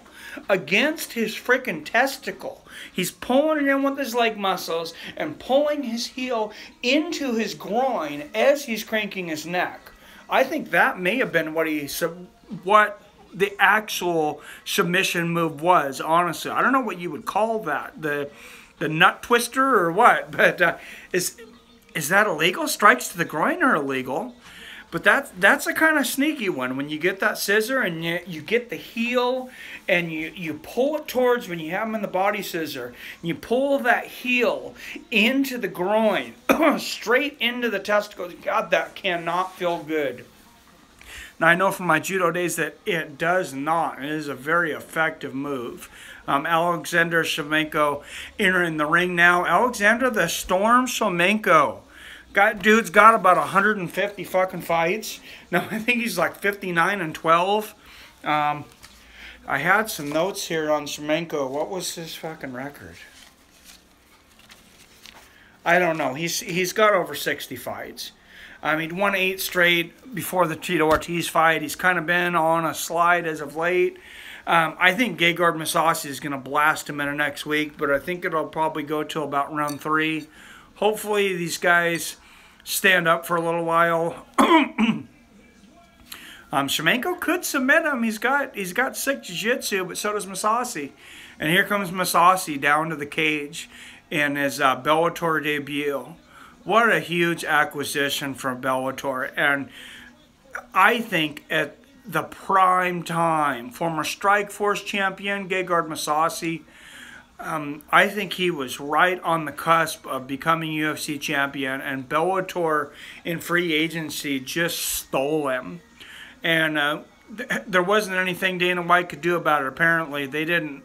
against his freaking testicle. He's pulling it in with his leg muscles and pulling his heel into his groin as he's cranking his neck. I think that may have been what the actual submission move was, honestly. I don't know what you would call that. The nut twister or what? But is that illegal? Strikes to the groin are illegal. But that's a kind of sneaky one. When you get that scissor and you get the heel and you pull it towards, when you have them in the body scissor, you pull that heel into the groin, straight into the testicles. God, that cannot feel good. Now, I know from my judo days that it does not. It is a very effective move. Alexander Schlemenko entering the ring now. Alexander the Storm Schlemenko. Dude's got about 150 fucking fights. Now, I think he's like 59-12. I had some notes here on Schlemenko. What was his fucking record? I don't know. He's got over 60 fights. He won 8 straight before the Tito Ortiz fight. He's kind of been on a slide as of late. I think Gegard Mousasi is going to blast him in the next week, but I think it'll probably go till about round 3. Hopefully these guys stand up for a little while. Schlemenko could submit him. He's got sick jiu-jitsu, but so does Mousasi. And here comes Mousasi down to the cage in his Bellator debut. What a huge acquisition from Bellator. And I think at the prime time, former Strikeforce champion Gegard Mousasi, I think he was right on the cusp of becoming UFC champion, and Bellator in free agency just stole him. And there wasn't anything Dana White could do about it. Apparently, they didn't.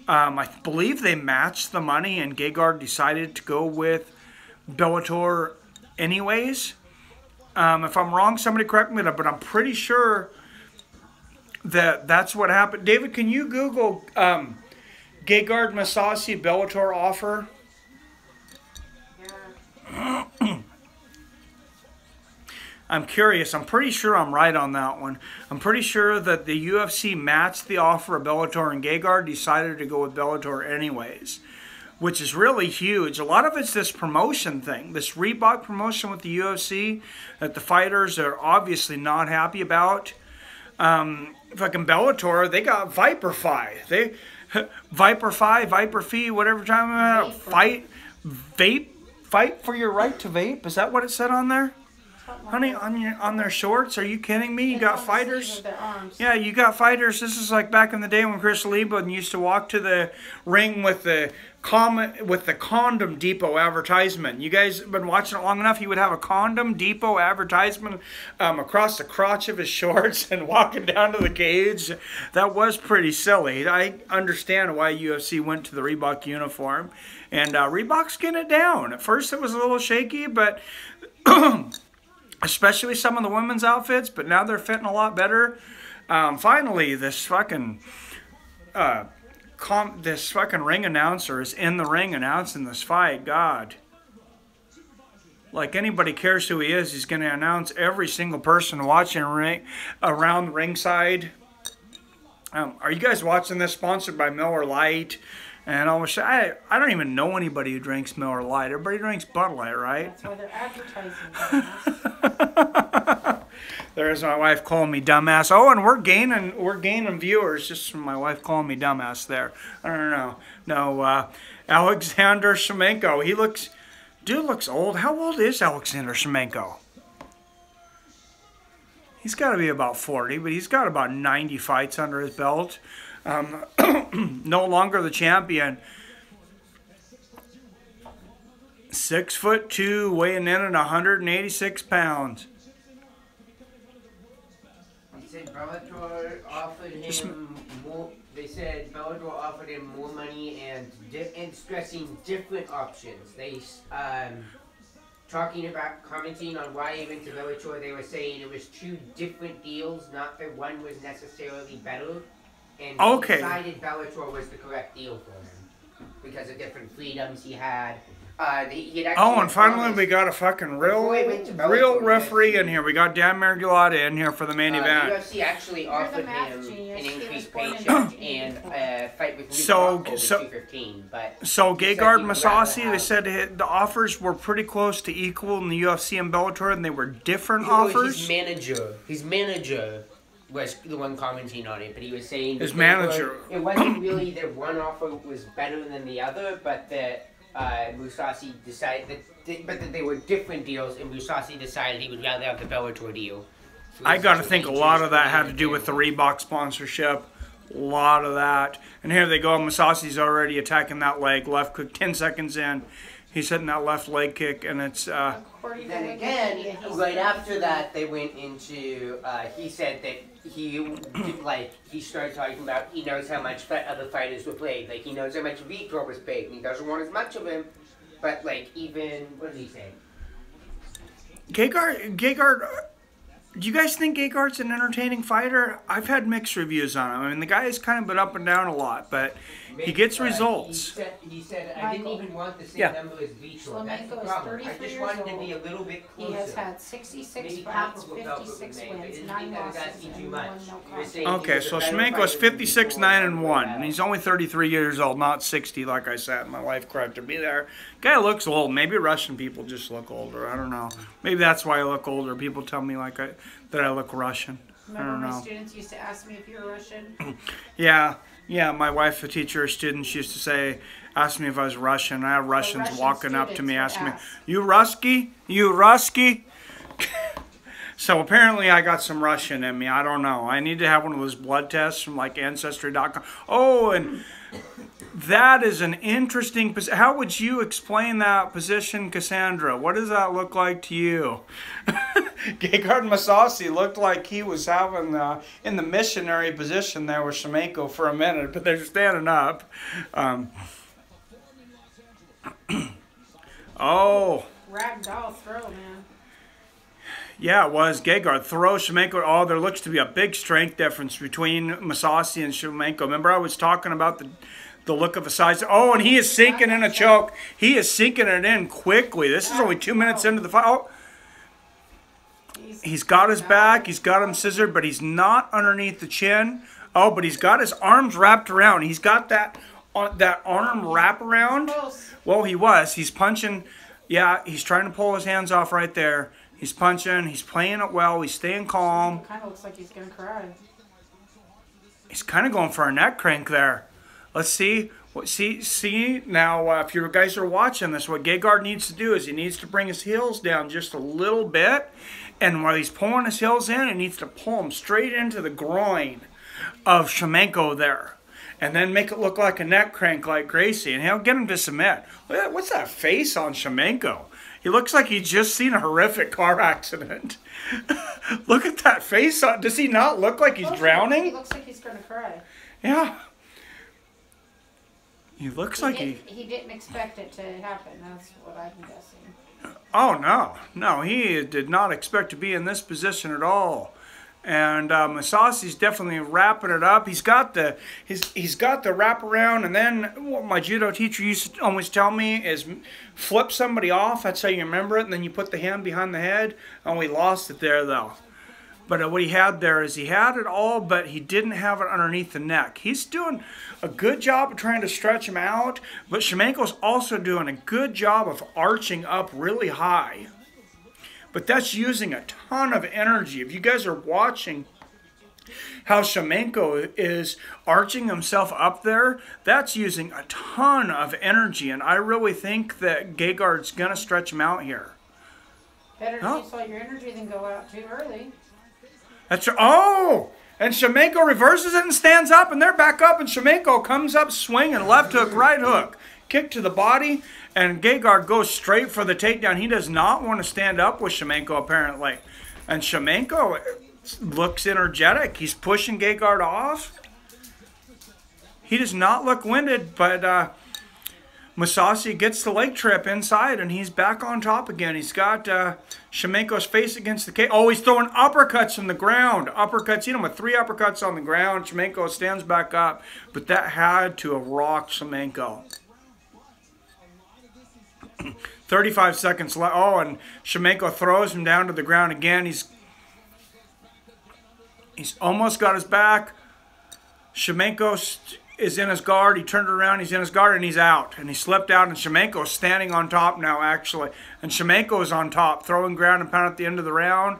I believe they matched the money, and Gegard decided to go with Bellator anyways. If I'm wrong, somebody correct me, but I'm pretty sure that that's what happened. David, can you Google Gegard Mousasi Bellator offer? Yeah. I'm curious. I'm pretty sure I'm right on that one. I'm pretty sure that the UFC matched the offer of Bellator, and Gegard decided to go with Bellator anyways, which is really huge. A lot of it's this promotion thing, this Reebok promotion with the UFC that the fighters are obviously not happy about. Fucking Bellator, they got Viperfi. Viperfi, Viperfi, whatever time, fight for your right to vape. Is that what it said on there? Honey, on their shorts? Are you kidding me? You got fighters? Yeah, you got fighters. This is like back in the day when Chris Lieben used to walk to the ring with the Condom Depot advertisement. You guys have been watching it long enough. He would have a Condom Depot advertisement across the crotch of his shorts and walking down to the cage. That was pretty silly. I understand why UFC went to the Reebok uniform. And Reebok's getting it down. At first it was a little shaky, but especially some of the women's outfits, but now they're fitting a lot better. Finally, this fucking ring announcer is in the ring announcing this fight. God. Like anybody cares who he is, he's going to announce every single person watching around ringside. Are you guys watching this? Sponsored by Miller Lite. And I don't even know anybody who drinks Miller Lite. Everybody drinks Bud Light, right? That's why they're advertising. There's my wife calling me dumbass. Oh, and we're gaining viewers just from my wife calling me dumbass there. I don't know. No, Alexander Schlemenko. Dude looks old. How old is Alexander Schlemenko? He's got to be about 40, but he's got about 90 fights under his belt. No longer the champion. 6'2", weighing in at 186 pounds. He said Bellator offered him more. They said Bellator offered him more money and stressing different options. They commenting on why he went to Bellator. They were saying it was two different deals, not that one was necessarily better. And he decided Bellator was the correct deal for him because of different freedoms he had. And finally we got a fucking real referee in here. We got Dan Margulata in here for the main event. UFC actually offered him an increased paycheck and a fight with Luke over 215. So Gegard Mousasi, they said the offers were pretty close to equal in the UFC and Bellator, and they were different offers. His manager was the one commenting on it, but he was saying his manager. It wasn't really that one offer was better than the other, but that Mousasi decided that they were different deals, and Mousasi decided he would rather have the Bellator deal. So I got to think a lot of that had to do with the Reebok sponsorship. A lot of that. And here they go. Mousasi's already attacking that leg. Left kick, 10 seconds in. He's hitting that left leg kick, and it's... Then again, right after that, they went into... he said that he started talking about he knows how much other fighters were paid. Like, he knows how much Vitor was paid, and he doesn't want as much of him. But, like, even... What did he say? Gegard... Do you guys think Gegard's an entertaining fighter? I've had mixed reviews on him. I mean, the guy has kind of been up and down a lot, but he gets results. He said I didn't even want the same number as Vitor. That's the problem. I just wanted to be a little bit closer. He has had 66 fights, 56 wins, 9 losses, and 1 no contest. Okay, so Schlemenko's 56, 9-1, and he's only 33 years old, not 60, like I said. My wife corrected me there. Guy looks old. Maybe Russian people just look older. I don't know. Maybe that's why I look older. People tell me that I look Russian. Remember my students used to ask me if you're Russian? Yeah, my wife, a teacher of students, used to ask me if I was Russian. I have Russians walking up to me asking me, "You Rusky? You Rusky?" So apparently I got some Russian in me. I don't know. I need to have one of those blood tests from like Ancestry.com. Oh, and That is an interesting position. How would you explain that position, Cassandra? What does that look like to you? Gegard Mousasi looked like he was having in the missionary position there with Schlemenko for a minute, but they're standing up. Oh. Ragdoll throw, man. Yeah, it was. Gegard throws Schlemenko. Oh, there looks to be a big strength difference between Mousasi and Schlemenko. Remember I was talking about the look of the size. Oh, and he is sinking in a choke. He is sinking it in quickly. This is only 2 minutes into the fight. Oh. He's got his back. He's got him scissored, but he's not underneath the chin. Oh, but he's got his arms wrapped around. He's got that arm wrap around. Well, he was. He's punching. Yeah, he's trying to pull his hands off right there. He's punching. He's playing it well. He's staying calm. Kind of looks like he's going to cry. He's kind of going for a neck crank there. Let's see. See now, if you guys are watching this, what Gegard needs to do is he needs to bring his heels down just a little bit. And while he's pulling his heels in, he needs to pull them straight into the groin of Schlemenko there. And then make it look like a neck crank like Gracie. And he'll get him to submit. What's that face on Schlemenko? He looks like he's just seen a horrific car accident. Look at that face on. Does he not look like he's drowning? He looks like he's going to cry. Yeah. He looks like he didn't expect it to happen. That's what I'm guessing. Oh, no. No, he did not expect to be in this position at all. And Mousasi's definitely wrapping it up. He's got the wraparound, and then what my judo teacher used to always tell me is flip somebody off. That's how you remember it. And then you put the hand behind the head. Oh, we lost it there, though. But what he had there is he had it all, but he didn't have it underneath the neck. He's doing a good job of trying to stretch him out, but Schlemenko's also doing a good job of arching up really high. But that's using a ton of energy. If you guys are watching how Schlemenko is arching himself up there, that's using a ton of energy, and I really think that Gegard's going to stretch him out here. Better to use all your energy than go out too early. That's oh, and Schlemenko reverses it and stands up, and they're back up, and Schlemenko comes up swinging, left hook, right hook, kick to the body, and Gegard goes straight for the takedown. He does not want to stand up with Schlemenko apparently, and Schlemenko looks energetic. He's pushing Gegard off. He does not look winded, but Mousasi gets the leg trip inside, and he's back on top again. He's got Schlemenko's face against the cage. Oh, he's throwing uppercuts from the ground. Uppercuts, hit him with 3 uppercuts on the ground. Schlemenko stands back up, but that had to have rocked Schlemenko. 35 seconds left. Oh, and Schlemenko throws him down to the ground again. He's almost got his back. Schlemenko is in his guard. He turned around. He's in his guard, and he's out. And he slipped out, and Schlemenko is standing on top now, actually. And Schlemenko is on top, throwing ground and pound at the end of the round.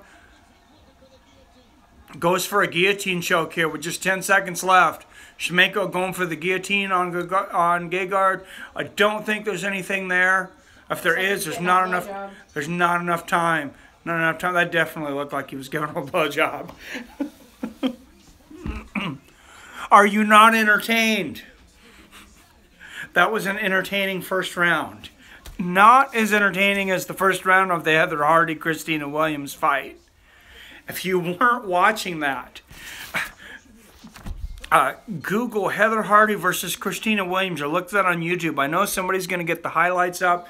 Goes for a guillotine choke here with just 10 seconds left. Schlemenko going for the guillotine on Gegard. I don't think there's anything there. If there is, there's not enough. There's not enough time. Not enough time. That definitely looked like he was giving him a blowjob. Are you not entertained? That was an entertaining first round. Not as entertaining as the first round of the Heather Hardy-Christina Williams fight. If you weren't watching that, Google Heather Hardy versus Christina Williams or look that on YouTube. I know somebody's going to get the highlights up.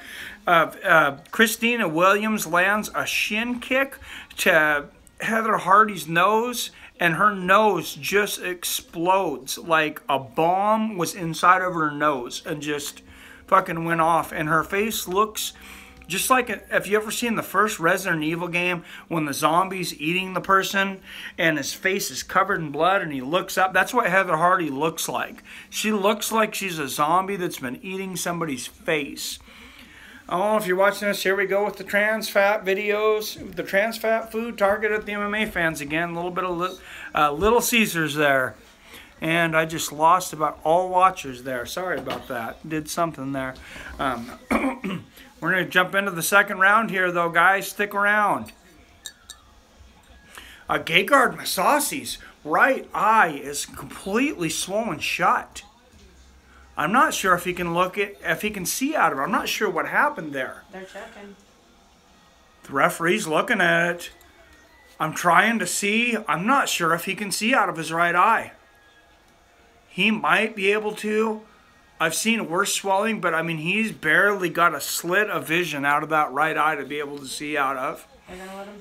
Christina Williams lands a shin kick to Heather Hardy's nose, and her nose just explodes like a bomb was inside of her nose and just fucking went off. And her face looks just like, if you ever seen the first Resident Evil game when the zombie's eating the person and his face is covered in blood and he looks up. That's what Heather Hardy looks like. She looks like she's a zombie that's been eating somebody's face. Oh, if you're watching this, here we go with the trans fat videos. The trans fat food targeted at the MMA fans again. A little bit of Little Caesars there. And I just lost about all watchers there. Sorry about that. Did something there. We're going to jump into the second round here, though, guys. Stick around. Gegard Mousasi's right eye is completely swollen shut. I'm not sure if he can if he can see out of it. I'm not sure what happened there. They're checking. The referee's looking at it. I'm trying to see. I'm not sure if he can see out of his right eye. He might be able to. I've seen worse swelling, but I mean, he's barely got a slit of vision out of that right eye to be able to see out of. They're going to let him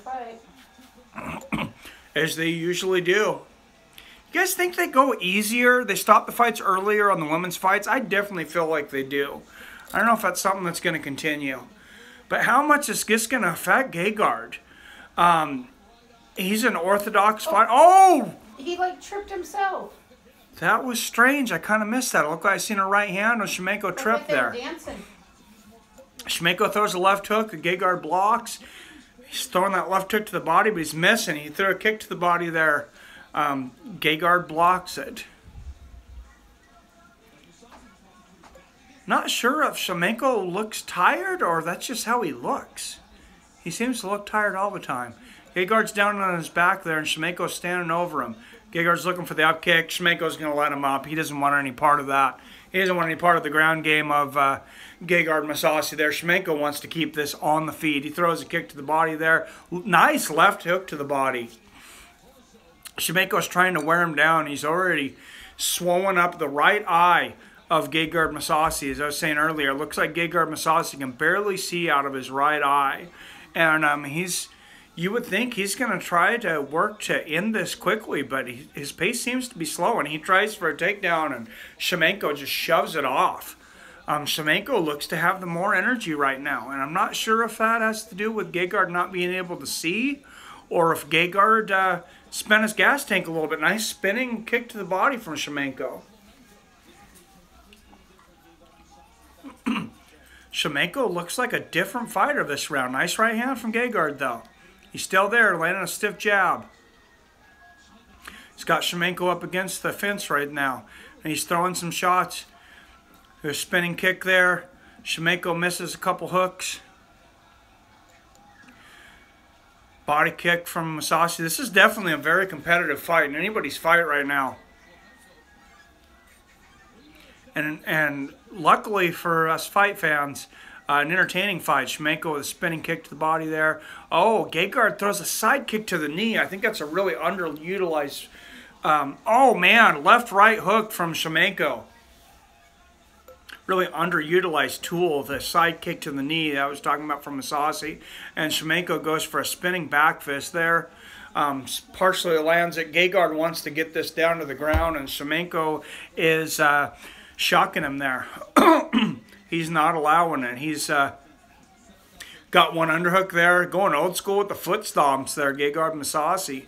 fight. As they usually do. You guys think they go easier? They stop the fights earlier on the women's fights? I definitely feel like they do. I don't know if that's something that's going to continue. But how much is this going to affect Gegard? He's an orthodox fighter. Oh! He like tripped himself. That was strange. I kind of missed that. It looked like I seen a right hand when Schlemenko tripped there. Dancing. Schlemenko throws a left hook. Gegard blocks. He's throwing that left hook to the body, but he's missing. He threw a kick to the body there. Gegard blocks it. Not sure if Schlemenko looks tired or that's just how he looks. He seems to look tired all the time. Gegard's down on his back there, and Schlemenko's standing over him. Gegard's looking for the up kick. Schlemenko's going to let him up. He doesn't want any part of that. He doesn't want any part of the ground game of Gegard Mousasi there. Schlemenko wants to keep this on the feet. He throws a kick to the body there. Nice left hook to the body. Schlemenko's trying to wear him down. He's already swollen up the right eye of Gegard Mousasi. As I was saying earlier, it looks like Gegard Mousasi can barely see out of his right eye. And you would think he's going to try to work to end this quickly, but his pace seems to be slow, and he tries for a takedown, and Schlemenko just shoves it off. Schlemenko looks to have the more energy right now, and I'm not sure if that has to do with Gegard not being able to see, or if Gegard spent his gas tank a little bit. Nice spinning kick to the body from Schlemenko. Schlemenko looks like a different fighter this round. Nice right hand from Gegard, though. He's still there, landing a stiff jab. He's got Schlemenko up against the fence right now, and he's throwing some shots. There's a spinning kick there. Schlemenko misses a couple hooks. Body kick from Mousasi. This is definitely a very competitive fight in anybody's fight right now. And luckily for us fight fans, an entertaining fight. Schlemenko with a spinning kick to the body there. Oh, Gegard throws a side kick to the knee. I think that's a really underutilized... oh, man, left-right hook from Schlemenko. Really underutilized tool, the side kick to the knee that I was talking about from Mousasi. And Schlemenko goes for a spinning back fist there. Partially lands it. Gegard wants to get this down to the ground, and Schlemenko is shocking him there. He's not allowing it. He's got one underhook there. Going old school with the foot stomps there, Gegard Mousasi.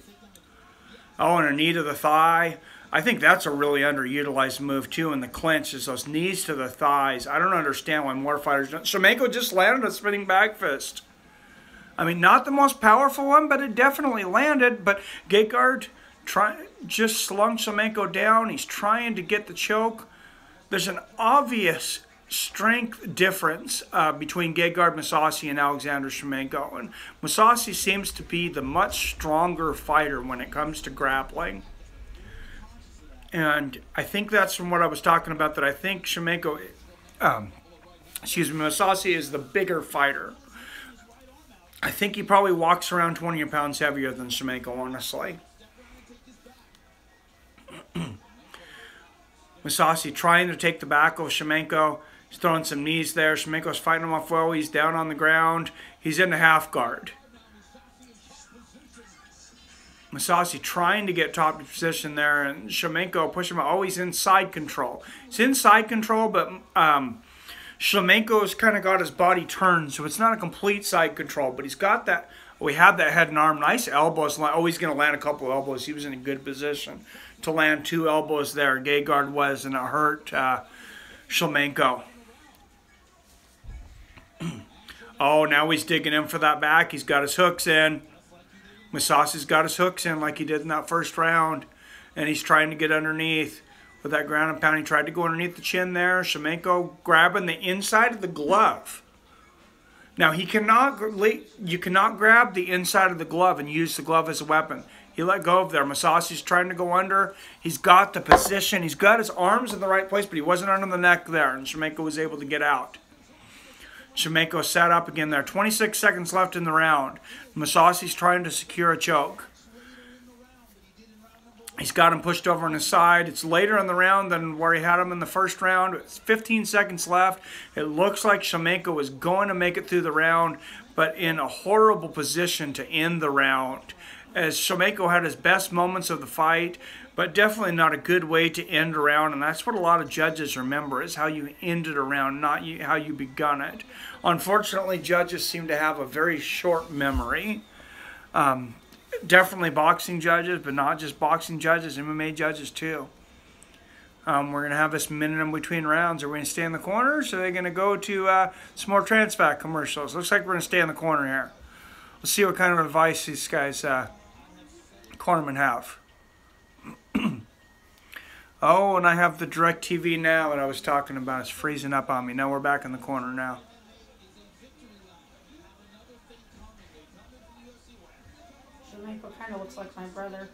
Oh, and a knee to the thigh. I think that's a really underutilized move, too, in the clinch, is those knees to the thighs. I don't understand why more fighters don't. Schlemenko just landed a spinning back fist. I mean, not the most powerful one, but it definitely landed. But Gegard just slung Schlemenko down. He's trying to get the choke. There's an obvious strength difference between Gegard Mousasi and Alexander Schlemenko. And Mousasi seems to be the much stronger fighter when it comes to grappling. And I think that's from what I was talking about, that I think Schlemenko, Mousasi is the bigger fighter. I think he probably walks around 20 pounds heavier than Schlemenko, honestly. Mousasi trying to take the back of Schlemenko. He's throwing some knees there. Schlemenko's fighting him off well. He's down on the ground. He's in the half guard. Mousasi trying to get top position there, and Schlemenko pushing him. Oh, he's in side control. He's in side control, but Schlemenko's kind of got his body turned, so it's not a complete side control, but he's got that. We had that head and arm. Nice elbows. Oh, he's going to land a couple elbows. He was in a good position to land 2 elbows there. Gegard was, and it hurt Schlemenko. Oh, now he's digging in for that back. He's got his hooks in. Mousasi's got his hooks in like he did in that first round. And he's trying to get underneath with that ground and pound. He tried to go underneath the chin there. Schlemenko grabbing the inside of the glove. Now you cannot grab the inside of the glove and use the glove as a weapon. He let go of there. Mousasi's trying to go under. He's got the position. He's got his arms in the right place, but he wasn't under the neck there, and Schlemenko was able to get out. Schlemenko sat up again there. 26 seconds left in the round. Mousasi's trying to secure a choke. He's got him pushed over on his side. It's later in the round than where he had him in the first round. It's 15 seconds left. It looks like Schlemenko was going to make it through the round, but in a horrible position to end the round. As Schlemenko had his best moments of the fight, but definitely not a good way to end a round. And that's what a lot of judges remember, is how you ended a round, not how you begun it. Unfortunately, judges seem to have a very short memory. Definitely boxing judges, but not just boxing judges, MMA judges too. We're going to have this minute in between rounds. Are we going to stay in the corners, or are they going to go to some more Transvac commercials? Looks like we're going to stay in the corner here. Let's see what kind of advice these guys, cornermen, have. Oh, and I have the DirecTV now that I was talking about. It's freezing up on me. Now we're back in the corner now. Schlemenko kind of looks like my brother.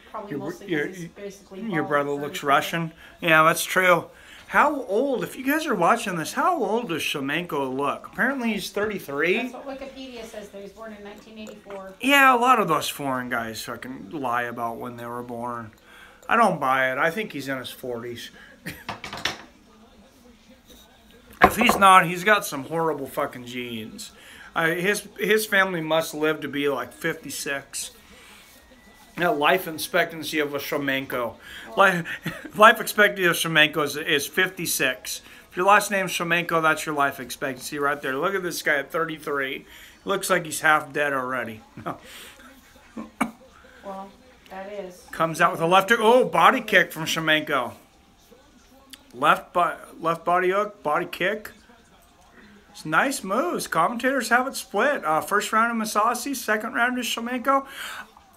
Probably mostly because he's basically your brother looks Russian. Yeah, that's true. How old, if you guys are watching this, how old does Schlemenko look? Apparently he's 33. That's what Wikipedia says, though. He was born in 1984. Yeah, a lot of those foreign guys fucking lie about when they were born. I don't buy it. I think he's in his 40s. If he's not, he's got some horrible fucking genes. His family must live to be like 56. Now, life expectancy of a Schlemenko. Life expectancy of Schlemenko is 56. If your last name's Schlemenko, that's your life expectancy right there. Look at this guy at 33. Looks like he's half dead already. Well, that is. Comes out with a left hook. Oh, body kick from Schlemenko. Left body hook, body kick. It's nice moves. Commentators have it split. First round of Mousasi, second round of Schlemenko.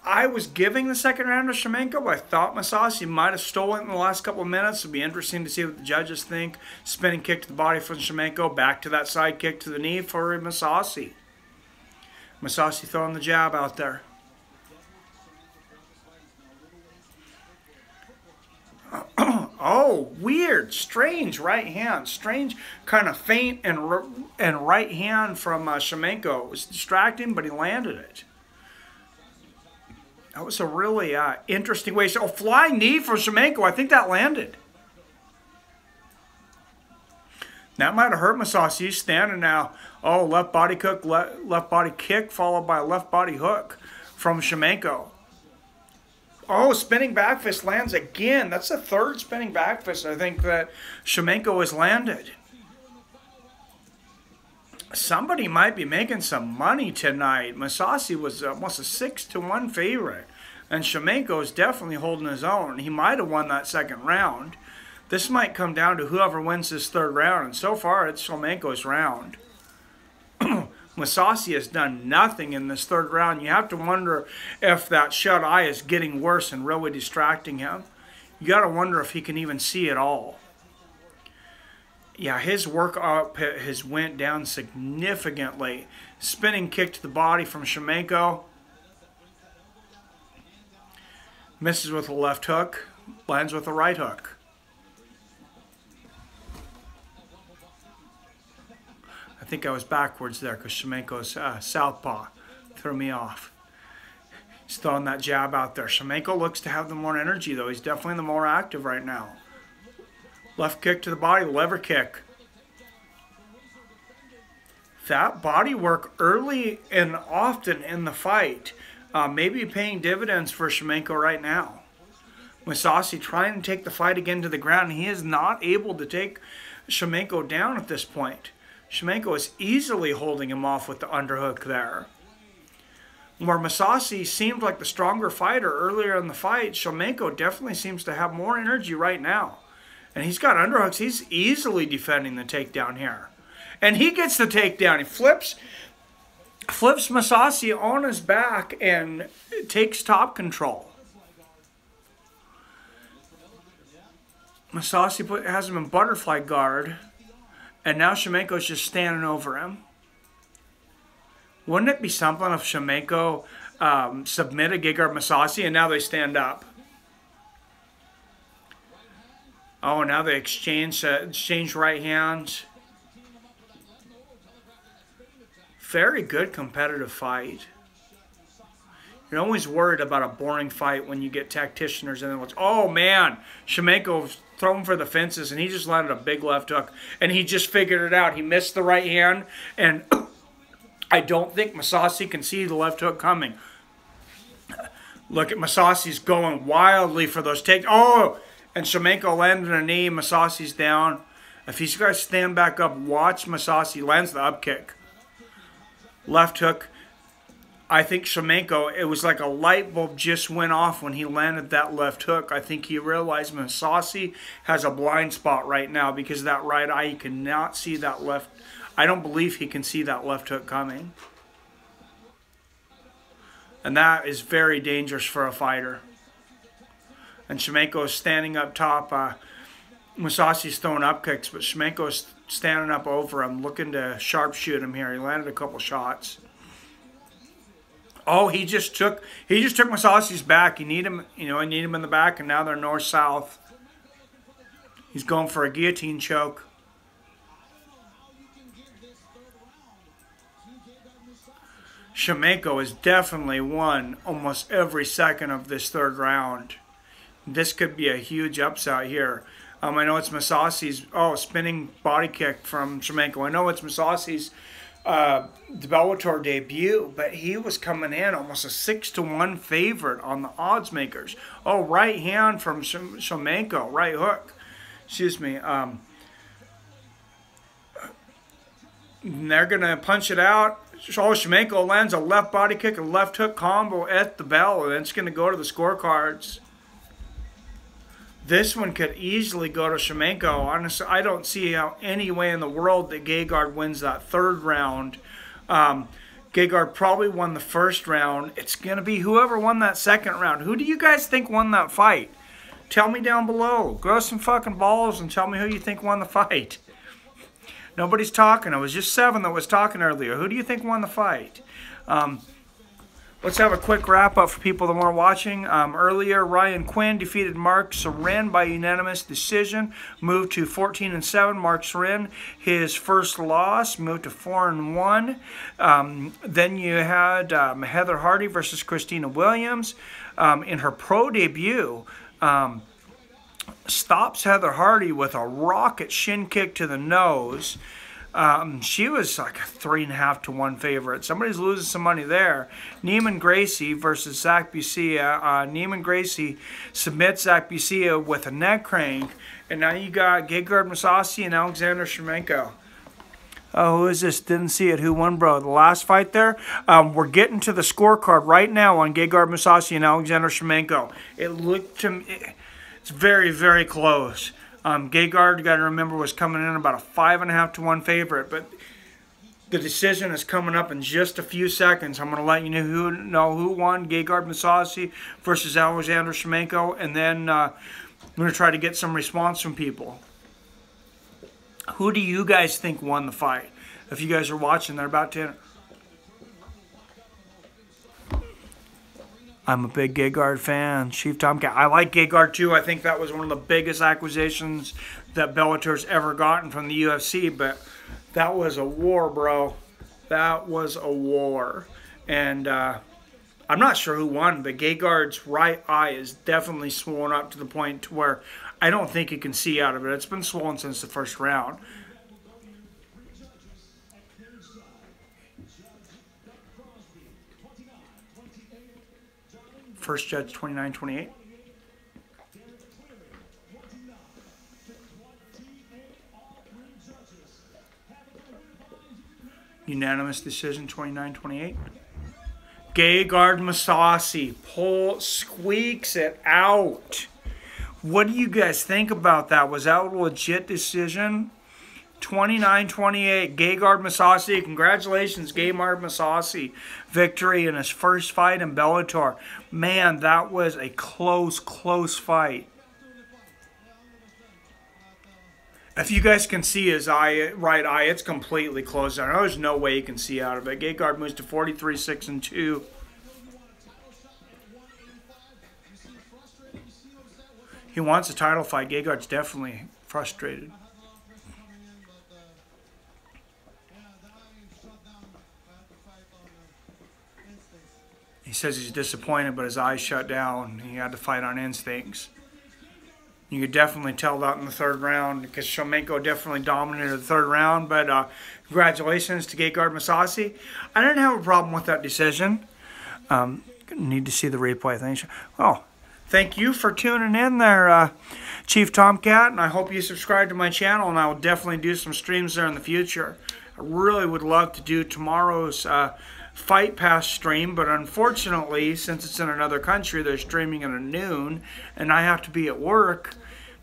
I was giving the second round to Schlemenko, but I thought Mousasi might have stolen it in the last couple of minutes. It'll be interesting to see what the judges think. Spinning kick to the body from Schlemenko, back to that side kick to the knee for Mousasi. Mousasi throwing the jab out there. Oh, weird, strange right hand. Strange kind of feint and right hand from Schlemenko. It was distracting, but he landed it. That was a really interesting way. So, flying knee from Schlemenko. I think that landed. That might have hurt Mousasi. He's standing now. Oh, left body hook, left body kick, followed by a left body hook from Schlemenko. Oh, spinning back fist lands again. That's the third spinning back fist I think that Schlemenko has landed. Somebody might be making some money tonight. Mousasi was almost a 6-1 favorite. And Schlemenko is definitely holding his own. He might have won that second round. This might come down to whoever wins this third round. And so far, it's Schlemenko's round. Mousasi has done nothing in this third round. You have to wonder if that shut eye is getting worse and really distracting him. You got to wonder if he can even see at all. Yeah, his work output has went down significantly. Spinning kick to the body from Schlemenko. Misses with a left hook. Lands with a right hook. I think I was backwards there because Schlemenko's southpaw threw me off. He's throwing that jab out there. Schlemenko looks to have the more energy, though. He's definitely the more active right now. Left kick to the body, lever kick. That body work early and often in the fight may be paying dividends for Schlemenko right now. Mousasi trying to take the fight again to the ground. He is not able to take Schlemenko down at this point. Schlemenko is easily holding him off with the underhook there. Where Mousasi seemed like the stronger fighter earlier in the fight, Schlemenko definitely seems to have more energy right now. And he's got underhooks. He's easily defending the takedown here. And he gets the takedown. He flips Mousasi on his back and takes top control. Mousasi has him in butterfly guard. And now Schlemenko's just standing over him. Wouldn't it be something if Schlemenko submitted Gegard Mousasi and now they stand up? Oh, now they exchange right hands. Very good competitive fight. You're always worried about a boring fight when you get tacticianers and then oh man, Schlemenko throwing for the fences and he just landed a big left hook and he just figured it out. He missed the right hand and I don't think Mousasi can see the left hook coming. Look at Mousasi's going wildly for those takes. Oh, and Schlemenko landed a knee. Mousasi's down. If he's got to stand back up, watch Mousasi lands the up kick. Left hook. I think Schlemenko, it was like a light bulb just went off when he landed that left hook. I think he realized Mousasi has a blind spot right now because of that right eye. He cannot see that left. I don't believe he can see that left hook coming. And that is very dangerous for a fighter. And Schlemenko is standing up top. Mousasi's throwing up kicks, but Schlemenko is standing up over him, looking to sharpshoot him here. He landed a couple shots. Oh, he just took Mousasi's back. You need him, I need him in the back, and now they're north-south. He's going for a guillotine choke. Schlemenko has definitely won almost every second of this third round. This could be a huge upset here. I know it's Mousasi's spinning body kick from Schlemenko. I know it's Mousasi's Bellator debut, but he was coming in almost a 6-1 favorite on the odds makers. Oh, right hand from Schlemenko, right hook. Excuse me. They're gonna punch it out. Schlemenko lands a left body kick, a left hook combo at the bell, and it's gonna go to the scorecards. This one could easily go to Schlemenko. Honestly, I don't see how any way in the world that Gegard wins that third round. Gegard probably won the first round. It's going to be whoever won that second round. Who do you guys think won that fight? Tell me down below. Grow some fucking balls and tell me who you think won the fight. Nobody's talking. It was just 7 that was talking earlier. Who do you think won the fight? Let's have a quick wrap-up for people that weren't watching. Earlier, Ryan Quinn defeated Mark Sorin by unanimous decision. Moved to 14-7. Mark Sorin, his first loss, moved to 4-1. Then you had Heather Hardy versus Christina Williams. In her pro debut, stops Heather Hardy with a rocket shin kick to the nose. She was like a 3.5-1 favorite. Somebody's losing some money there. Neiman Gracie versus Zach Bucia. Neiman Gracie submits Zach Bucia with a neck crank. And now you got Gegard Mousasi and Alexander Schlemenko. Oh, who is this? Didn't see it. Who won, bro? The last fight there? We're getting to the scorecard right now on Gegard Mousasi and Alexander Schlemenko. It looked to me... It's very, very close. Gegard, you got to remember, was coming in about a 5.5-1 favorite, but the decision is coming up in just a few seconds. I'm going to let you know who won, Gegard Mousasi versus Alexander Schlemenko, and then I'm going to try to get some response from people. Who do you guys think won the fight? If you guys are watching, they're about to... I'm a big Gegard fan. Chief Tomcat. I like Gegard too. I think that was one of the biggest acquisitions that Bellator's ever gotten from the UFC. But that was a war, bro. That was a war. And I'm not sure who won, but Gegard's right eye is definitely swollen up to the point to where I don't think you can see out of it. It's been swollen since the first round. First judge 29-28. Unanimous decision 29-28. Gegard Mousasi squeaks it out. What do you guys think about that? Was that a legit decision? 29-28, Gegard Mousasi. Congratulations, Gegard Mousasi. Victory in his first fight in Bellator. Man, that was a close fight. If you guys can see his eye, right eye, it's completely closed down. There's no way you can see out of it. Gegard moves to 43-6-2. He wants a title fight. Gegard's definitely frustrated. He says he's disappointed, but his eyes shut down. He had to fight on instincts. You could definitely tell that in the third round because Schlemenko definitely dominated the third round. But congratulations to Gegard Mousasi. I didn't have a problem with that decision. Need to see the replay. Thanks. Oh, thank you for tuning in there, Chief Tomcat. And I hope you subscribe to my channel. And I will definitely do some streams there in the future. I really would love to do tomorrow's Fight Pass stream, but unfortunately, since it's in another country, they're streaming at noon, and I have to be at work.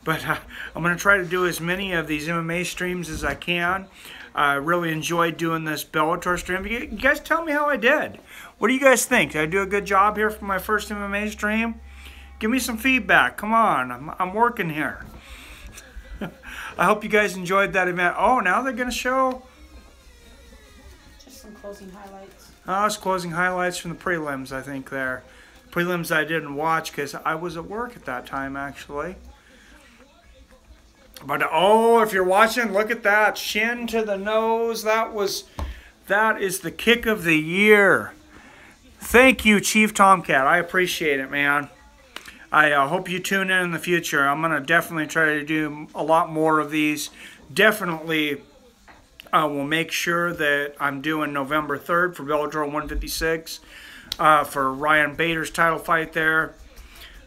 But I'm going to try to do as many of these MMA streams as I can. I really enjoyed doing this Bellator stream. You guys tell me how I did. What do you guys think? Did I do a good job here for my first MMA stream? Give me some feedback. Come on. I'm working here. I hope you guys enjoyed that event. Oh, now they're going to show... Just some closing highlights. Oh, it's closing highlights from the prelims, I think, there. Prelims I didn't watch because I was at work at that time, actually. But, oh, if you're watching, look at that. Shin to the nose. That is the kick of the year. Thank you, Chief Tomcat. I appreciate it, man. I hope you tune in the future. I'm going to definitely try to do a lot more of these. Definitely will make sure that I'm doing November 3rd for Bellator 156 for Ryan Bader's title fight there.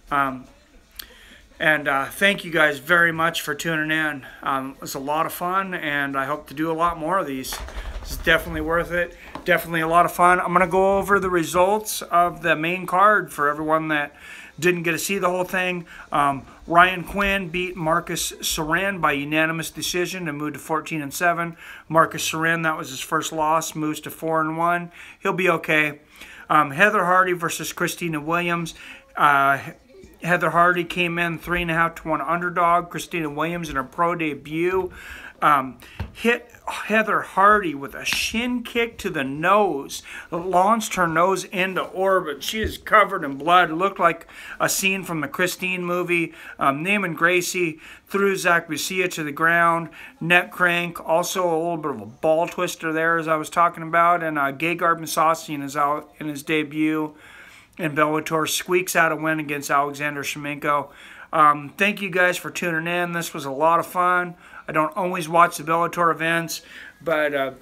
And thank you guys very much for tuning in. It was a lot of fun, and I hope to do a lot more of these. It's definitely worth it. Definitely a lot of fun. I'm going to go over the results of the main card for everyone that didn't get to see the whole thing. Ryan Quinn beat Marcus Sorin by unanimous decision and moved to 14-7. Marcus Sorin, that was his first loss, moves to 4-1. He'll be okay. Heather Hardy versus Christina Williams. Heather Hardy came in 3.5-1 underdog. Christina Williams in her pro debut hit Heather Hardy with a shin kick to the nose. It launched her nose into orbit. She is covered in blood. It looked like a scene from the Christine movie. Neiman Gracie threw Zach Bucia to the ground. Neck crank. Also a little bit of a ball twister there, as I was talking about. And Gegard Mousasi in his debut in Bellator squeaks out a win against Alexander Schlemenko. Thank you guys for tuning in. This was a lot of fun. I don't always watch the Bellator events, but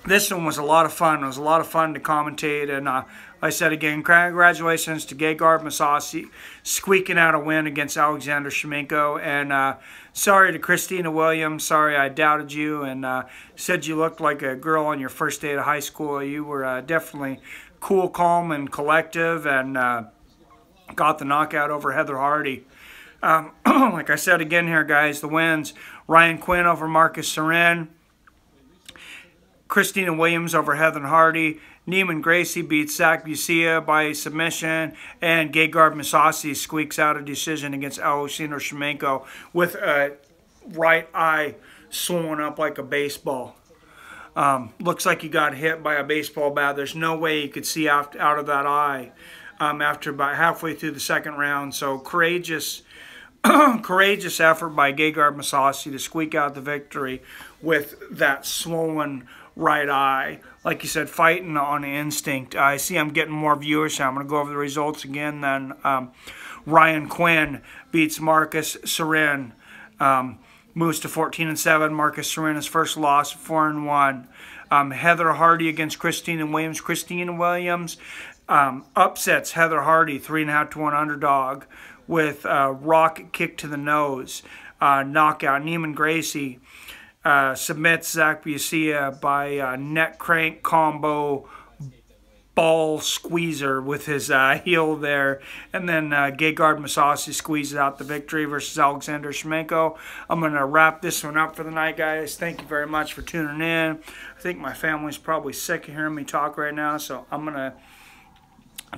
this one was a lot of fun. It was a lot of fun to commentate. And like I said again, congratulations to Gegard Mousasi squeaking out a win against Alexander Schlemenko. And sorry to Christina Williams. Sorry I doubted you and said you looked like a girl on your first day of high school. You were definitely cool, calm, and collective, and got the knockout over Heather Hardy. Like I said again here, guys, the wins: Ryan Quinn over Marcus Sorin, Christina Williams over Heather Hardy, Neiman Gracie beats Zach Bucia by submission, and Gegard Mousasi squeaks out a decision against Alexander Schlemenko with a right eye swollen up like a baseball. Looks like he got hit by a baseball bat. There's no way he could see out of that eye after about halfway through the second round. So courageous effort by Gegard Mousasi to squeak out the victory with that swollen right eye. Like you said, fighting on instinct. I see I'm getting more viewers, so I'm going to go over the results again. Then Ryan Quinn beats Marcus Sorin. Moves to 14-7. Marcus Sorin, his first loss, 4-1. Heather Hardy against Christina Williams. Christina Williams upsets Heather Hardy, 3.5-1 underdog, with a rocket kick to the nose. Knockout. Neiman Gracie submits Zach Bucia by neck crank combo ball squeezer with his heel there. And then Gegard Mousasi squeezes out the victory versus Alexander Schlemenko. I'm going to wrap this one up for the night, guys. Thank you very much for tuning in. I think my family's probably sick of hearing me talk right now, so I'm going to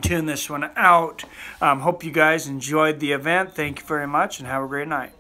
tune this one out. Hope you guys enjoyed the event. Thank you very much, and have a great night.